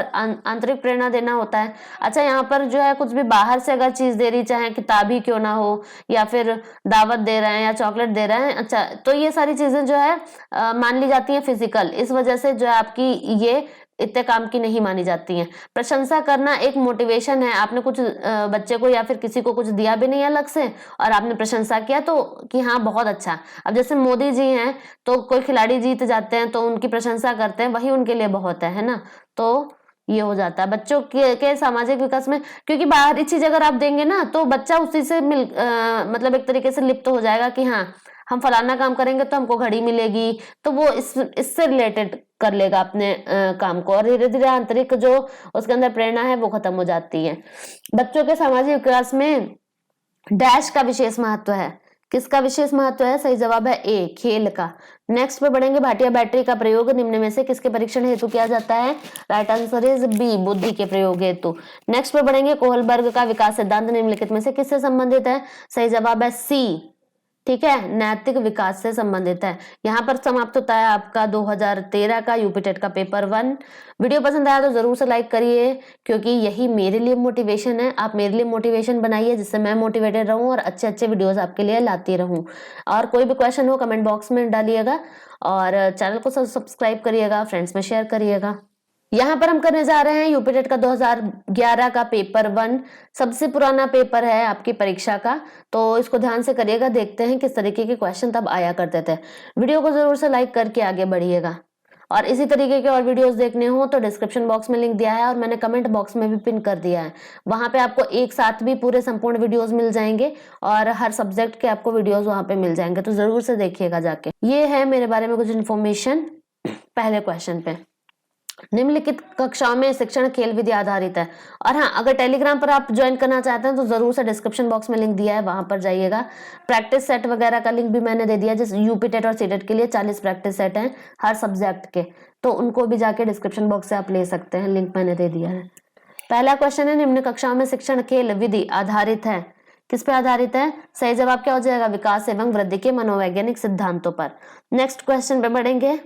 आंतरिक प्रेरणा देना होता है। अच्छा, यहाँ पर जो है कुछ भी बाहर से अगर चीज दे रही, चाहे किताब ही क्यों ना हो, या फिर दावत दे रहे हैं या चॉकलेट दे रहे हैं, अच्छा, तो ये सारी चीजें जो है मान ली जाती है फिजिकल, इस वजह से जो है आपकी ये इतने काम की नहीं मानी जाती हैं। प्रशंसा करना एक मोटिवेशन है, आपने कुछ बच्चे को या फिर किसी को कुछ दिया भी नहीं अलग से और आपने प्रशंसा किया तो कि हाँ बहुत अच्छा। अब जैसे मोदी जी हैं, तो कोई खिलाड़ी जीत जाते हैं तो उनकी प्रशंसा करते हैं, वही उनके लिए बहुत है ना, तो ये हो जाता है बच्चों के सामाजिक विकास में, क्योंकि बाहरी चीज अगर आप देंगे ना तो बच्चा उसी से मतलब एक तरीके से लिप्त हो जाएगा कि हाँ हम फलाना काम करेंगे तो हमको घड़ी मिलेगी, तो वो इससे रिलेटेड कर लेगा अपने काम को, और धीरे धीरे आंतरिक जो उसके अंदर प्रेरणा है वो खत्म हो जाती है। बच्चों के सामाजिक विकास में डैश का विशेष महत्व है, किसका विशेष महत्व है, सही जवाब है ए, खेल का। नेक्स्ट पे बढ़ेंगे, भाटिया बैटरी का प्रयोग निम्न में से किसके परीक्षण हेतु किया जाता है, राइट आंसर इज बी, बुद्धि के प्रयोग हेतु। नेक्स्ट पे बढ़ेंगे, कोहलबर्ग का विकास सिद्धांत निम्नलिखित में से किससे संबंधित है, सही जवाब है सी, ठीक है, नैतिक विकास से संबंधित है। यहाँ पर समाप्त होता है आपका 2013 का यूपी टेट का पेपर 1। वीडियो पसंद आया तो जरूर से लाइक करिए, क्योंकि यही मेरे लिए मोटिवेशन है, आप मेरे लिए मोटिवेशन बनाइए जिससे मैं मोटिवेटेड रहूं और अच्छे अच्छे वीडियोस आपके लिए लाती रहूं। और कोई भी क्वेश्चन हो कमेंट बॉक्स में डालिएगा, और चैनल को सब्सक्राइब करिएगा, फ्रेंड्स में शेयर करिएगा। यहाँ पर हम करने जा रहे हैं यूपी टेट का 2011 का पेपर 1, सबसे पुराना पेपर है आपकी परीक्षा का, तो इसको ध्यान से करिएगा। देखते हैं किस तरीके के क्वेश्चन तब आया करते थे। वीडियो को जरूर से लाइक करके आगे बढ़िएगा, और इसी तरीके के और वीडियोस देखने हो तो डिस्क्रिप्शन बॉक्स में लिंक दिया है और मैंने कमेंट बॉक्स में भी पिन कर दिया है, वहां पे आपको एक साथ भी पूरे संपूर्ण वीडियोस मिल जाएंगे और हर सब्जेक्ट के आपको वीडियोस वहां पे मिल जाएंगे, तो जरूर से देखिएगा जाके। ये है मेरे बारे में कुछ इन्फॉर्मेशन। पहले क्वेश्चन पे, निम्नलिखित कक्षाओं में शिक्षण खेल विधि आधारित है। और हाँ, अगर टेलीग्राम पर आप ज्वाइन करना चाहते हैं तो जरूर से डिस्क्रिप्शन बॉक्स में लिंक दिया है, वहां पर जाइएगा। प्रैक्टिस सेट वगैरह का लिंक भी मैंने दे दिया, जिस यूपी टेट और सीटेट के लिए 40 प्रैक्टिस सेट हैं हर सब्जेक्ट के, तो उनको भी जाके डिस्क्रिप्शन बॉक्स से आप ले सकते हैं, लिंक मैंने दे दिया है। पहला क्वेश्चन है, निम्न कक्षाओं में शिक्षण खेल विधि आधारित है, किस पे आधारित है, सही जवाब क्या हो जाएगा, विकास एवं वृद्धि के मनोवैज्ञानिक सिद्धांतों पर। नेक्स्ट क्वेश्चन पे बढ़ेंगे,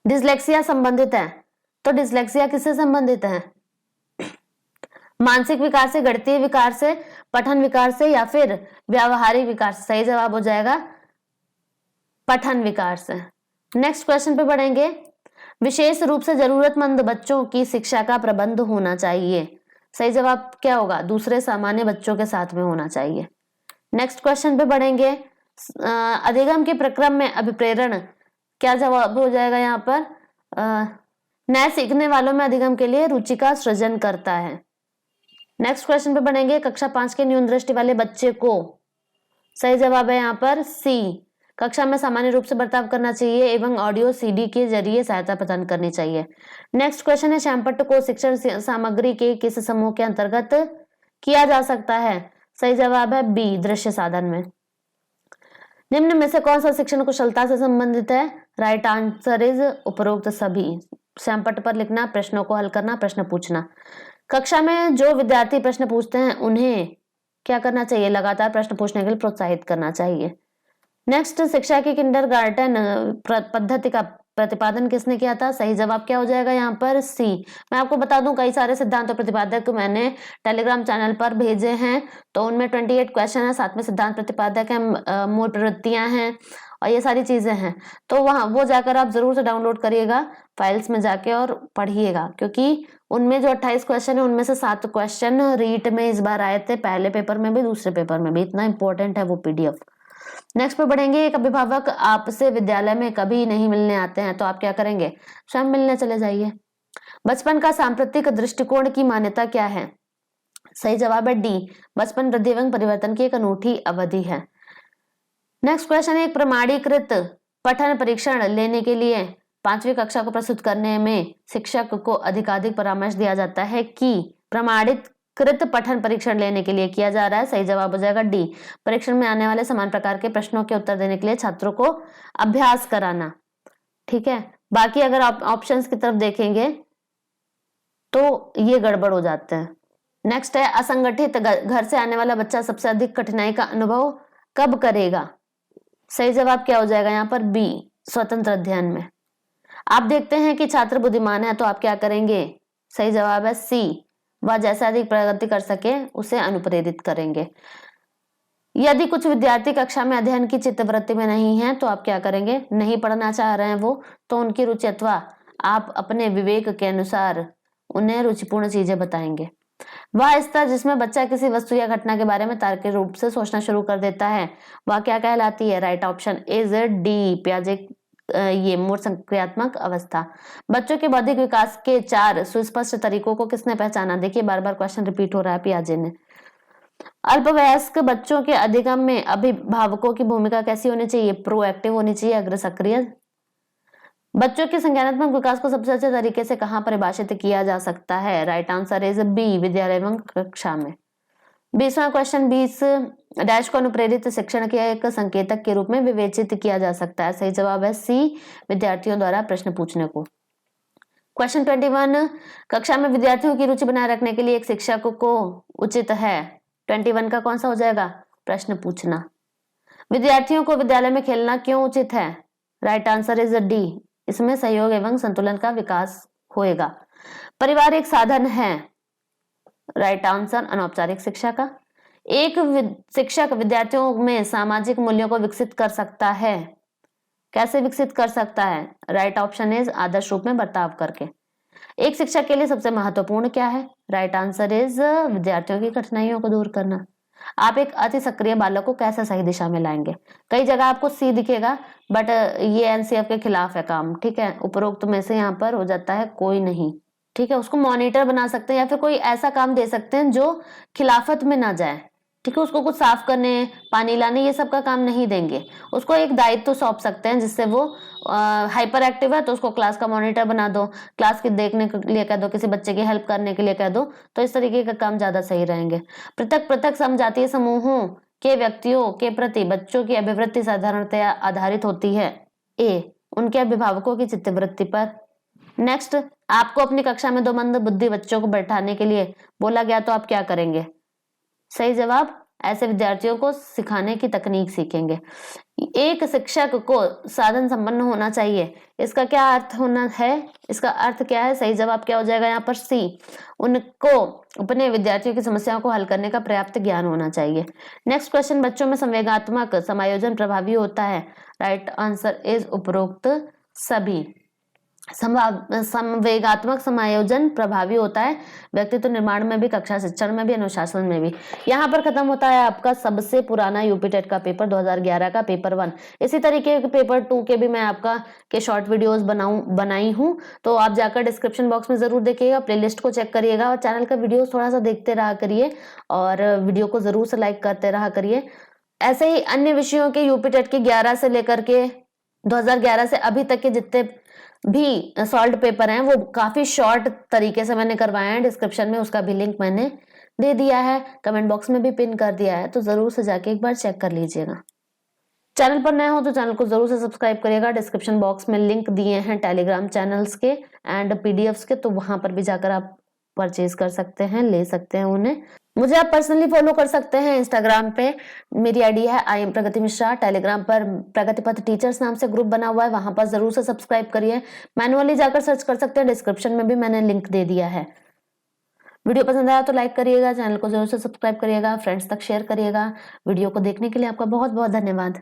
डिसलेक्सिया संबंधित है, तो डिसलेक्सिया किससे संबंधित है, मानसिक विकार से, गणितीय विकार से, पठन विकार से, या फिर व्यावहारिक विकार से, सही जवाब हो जाएगा पठन विकार से। नेक्स्ट क्वेश्चन पे बढ़ेंगे, विशेष रूप से जरूरतमंद बच्चों की शिक्षा का प्रबंध होना चाहिए, सही जवाब क्या होगा, दूसरे सामान्य बच्चों के साथ में होना चाहिए। नेक्स्ट क्वेश्चन पे बढ़ेंगे, अधिगम के प्रक्रम में अभिप्रेरण, क्या जवाब हो जाएगा यहाँ पर, नए सीखने वालों में अधिगम के लिए रुचि का सृजन करता है। नेक्स्ट क्वेश्चन पे बढ़ेंगे, कक्षा 5 के न्यून दृष्टि वाले बच्चे को, सही जवाब है यहाँ पर सी, कक्षा में सामान्य रूप से बर्ताव करना चाहिए एवं ऑडियो सीडी के जरिए सहायता प्रदान करनी चाहिए। नेक्स्ट क्वेश्चन है, श्यामपट्ट को शिक्षण सामग्री के किस समूह के अंतर्गत किया जा सकता है, सही जवाब है बी, दृश्य साधन में। निम्न में से कौन सा शिक्षण कुशलता से संबंधित है? राइट आंसर इज उपरोक्त सभी। श्यामपट्ट पर लिखना, प्रश्नों को हल करना, प्रश्न पूछना। कक्षा में जो विद्यार्थी प्रश्न पूछते हैं उन्हें क्या करना चाहिए? लगातार प्रश्न पूछने के लिए प्रोत्साहित करना चाहिए। नेक्स्ट, शिक्षा की किंडरगार्टन पद्धति का प्रतिपादन किसने किया था? सही जवाब क्या हो जाएगा यहाँ पर? सी। मैं आपको बता दूं कई सारे सिद्धांत और प्रतिपादक मैंने टेलीग्राम चैनल पर भेजे हैं, तो उनमें 28 क्वेश्चन है, साथ में सिद्धांत प्रतिपादक है, मूल प्रवृत्तियां हैं और ये सारी चीजें हैं। तो वहां वो जाकर आप जरूर से डाउनलोड करिएगा फाइल्स में जाके और पढ़िएगा, क्योंकि उनमें जो 28 क्वेश्चन है उनमें से 7 क्वेश्चन रीट में इस बार आए थे, पहले पेपर में भी दूसरे पेपर में भी। इतना इंपॉर्टेंट है वो पीडीएफ। नेक्स्ट पे बढ़ेंगे। एक अभिभावक आपसे विद्यालय में कभी नहीं मिलने आते हैं तो आप क्या करेंगे? स्वयं मिलने चले जाइए। बचपन का सांप्रतिक दृष्टिकोण की मान्यता क्या है? सही जवाब है डी। बचपन वृद्धि एवं परिवर्तन की एक अनूठी अवधि है। नेक्स्ट क्वेश्चन, एक प्रमाणीकृत पठन परीक्षण लेने के लिए 5वीं कक्षा को प्रस्तुत करने में शिक्षक को अधिकाधिक परामर्श दिया जाता है कि प्रमाणित कृत पठन परीक्षण लेने के लिए किया जा रहा है? सही जवाब हो जाएगा डी। परीक्षण में आने वाले समान प्रकार के प्रश्नों के उत्तर देने के लिए छात्रों को अभ्यास कराना। ठीक है, बाकी अगर आप ऑप्शंस की तरफ देखेंगे तो ये गड़बड़ हो जाते हैं। नेक्स्ट है, असंगठित घर से आने वाला बच्चा सबसे अधिक कठिनाई का अनुभव कब करेगा? सही जवाब क्या हो जाएगा यहाँ पर? बी, स्वतंत्र अध्ययन में। आप देखते हैं कि छात्र बुद्धिमान है तो आप क्या करेंगे? सही जवाब है सी। वह जैसा अधिक प्रगति कर सके उसे अनुप्रेरित करेंगे। यदि कुछ विद्यार्थी कक्षा में अध्ययन की चित्तवृत्ति में नहीं है तो आप क्या करेंगे? नहीं पढ़ना चाह रहे हैं वो, तो उनकी रुचि अथवा आप अपने विवेक के अनुसार उन्हें रुचिपूर्ण चीजें बताएंगे। वह स्तर जिसमें बच्चा किसी वस्तु या घटना के बारे में तार्किक रूप से सोचना शुरू कर देता है वह क्या कहलाती है? राइट ऑप्शन इज डी, पियाजे। ये मूल संक्रियात्मक अवस्था। बच्चों के बौद्धिक विकास के 4 सुस्पष्ट तरीकों को किसने पहचाना? देखिए बार बार क्वेश्चन रिपीट हो रहा है, पियाजे ने। अल्पवयस्क बच्चों के अधिगम में अभिभावकों की भूमिका कैसी होनी चाहिए? प्रोएक्टिव होनी चाहिए, अग्र सक्रिय। बच्चों के संज्ञानात्मक विकास को सबसे अच्छे तरीके से कहां परिभाषित किया जा सकता है? राइट आंसर इज बी, विद्यालय एवं कक्षा में। 20वां क्वेश्चन, 20 डैश को अनुप्रेरित शिक्षण के एक संकेतक के रूप में विवेचित किया जा सकता है? सही जवाब है सी, विद्यार्थियों द्वारा प्रश्न पूछने को। क्वेश्चन 21, कक्षा में विद्यार्थियों की रुचि बनाए रखने के लिए एक शिक्षक को उचित है? 21 का कौन सा हो जाएगा? प्रश्न पूछना। विद्यार्थियों को विद्यालय में खेलना क्यों उचित है? राइट आंसर इज डी, इसमें सहयोग एवं संतुलन का विकास होएगा। परिवार एक साधन है? राइट आंसर अनौपचारिक शिक्षा का। एक शिक्षक विद्यार्थियों में सामाजिक मूल्यों को विकसित कर सकता है? कैसे विकसित कर सकता है? राइट ऑप्शन इज आदर्श रूप में बर्ताव करके। एक शिक्षक के लिए सबसे महत्वपूर्ण क्या है? राइट आंसर इज विद्यार्थियों की कठिनाइयों को दूर करना। आप एक अति सक्रिय बालक को कैसे सही दिशा में लाएंगे? कई जगह आपको सी दिखेगा, बट ये एनसीएफ के खिलाफ है काम। ठीक है, उपरोक्त में से यहाँ पर हो जाता है कोई नहीं। ठीक है, उसको मॉनिटर बना सकते हैं या फिर कोई ऐसा काम दे सकते हैं जो खिलाफत में ना जाए। ठीक है, उसको कुछ साफ करने, पानी लाने, ये सब का काम नहीं देंगे। उसको एक दायित्व तो सौंप सकते हैं, जिससे वो हाइपर एक्टिव है तो उसको क्लास का मॉनिटर बना दो, क्लास की देखने के लिए कह दो, किसी बच्चे की हेल्प करने के लिए कह दो, तो इस तरीके का काम ज्यादा सही रहेंगे। पृथक पृथक समजातीय समूहों के व्यक्तियों के प्रति बच्चों की अभिवृत्ति साधारणतया आधारित होती है? ए, उनके अभिभावकों की चित्तवृत्ति पर। नेक्स्ट, आपको अपनी कक्षा में 2 मंद बुद्धि बच्चों को बैठाने के लिए बोला गया तो आप क्या करेंगे? सही जवाब, ऐसे विद्यार्थियों को सिखाने की तकनीक सीखेंगे। एक शिक्षक को साधन संपन्न होना चाहिए, इसका क्या अर्थ होना है? इसका अर्थ क्या है? सही जवाब क्या हो जाएगा यहाँ पर? सी, उनको अपने विद्यार्थियों की समस्याओं को हल करने का पर्याप्त ज्ञान होना चाहिए। नेक्स्ट क्वेश्चन, बच्चों में संवेगात्मक समायोजन प्रभावी होता है? राइट आंसर इज उपरोक्त सभी। संवेगात्मक समायोजन प्रभावी होता है व्यक्तित्व निर्माण में भी, कक्षा शिक्षण में भी, अनुशासन में भी। यहाँ पर खत्म होता है आपका सबसे पुराना यूपी टेट का पेपर 2011 का पेपर 1। इसी तरीके के पेपर 2 के भी मैं आपका के शॉर्ट वीडियोस बनाई हूँ, तो आप जाकर डिस्क्रिप्शन बॉक्स में जरूर देखिएगा, प्लेलिस्ट को चेक करिएगा और चैनल का वीडियो थोड़ा सा देखते रहा करिए और वीडियो को जरूर से लाइक करते रहा करिए। ऐसे ही अन्य विषयों के यूपी टेट के 11 से लेकर के 2011 से अभी तक के जितने भी सॉल्व पेपर हैं वो काफी शॉर्ट तरीके से मैंने करवाए हैं। डिस्क्रिप्शन में उसका भी लिंक मैंने दे दिया है, कमेंट बॉक्स में भी पिन कर दिया है, तो जरूर से जाके एक बार चेक कर लीजिएगा। चैनल पर नए हो तो चैनल को जरूर से सब्सक्राइब करिएगा। डिस्क्रिप्शन बॉक्स में लिंक दिए हैं टेलीग्राम चैनल्स के एंड पीडीएफ्स के, तो वहां पर भी जाकर आप परचेज कर सकते हैं, ले सकते हैं उन्हें। मुझे आप पर्सनली फॉलो कर सकते हैं इंस्टाग्राम पे, मेरी आईडी है I am Pragati Mishra. Telegram पर प्रगति पथ टीचर्स नाम से ग्रुप बना हुआ है, वहां पर जरूर से सब्सक्राइब करिए। मैनुअली जाकर सर्च कर सकते हैं, डिस्क्रिप्शन में भी मैंने लिंक दे दिया है। वीडियो पसंद आया तो लाइक करिएगा, चैनल को जरूर से सब्सक्राइब करिएगा, फ्रेंड्स तक शेयर करिएगा। वीडियो को देखने के लिए आपका बहुत बहुत धन्यवाद।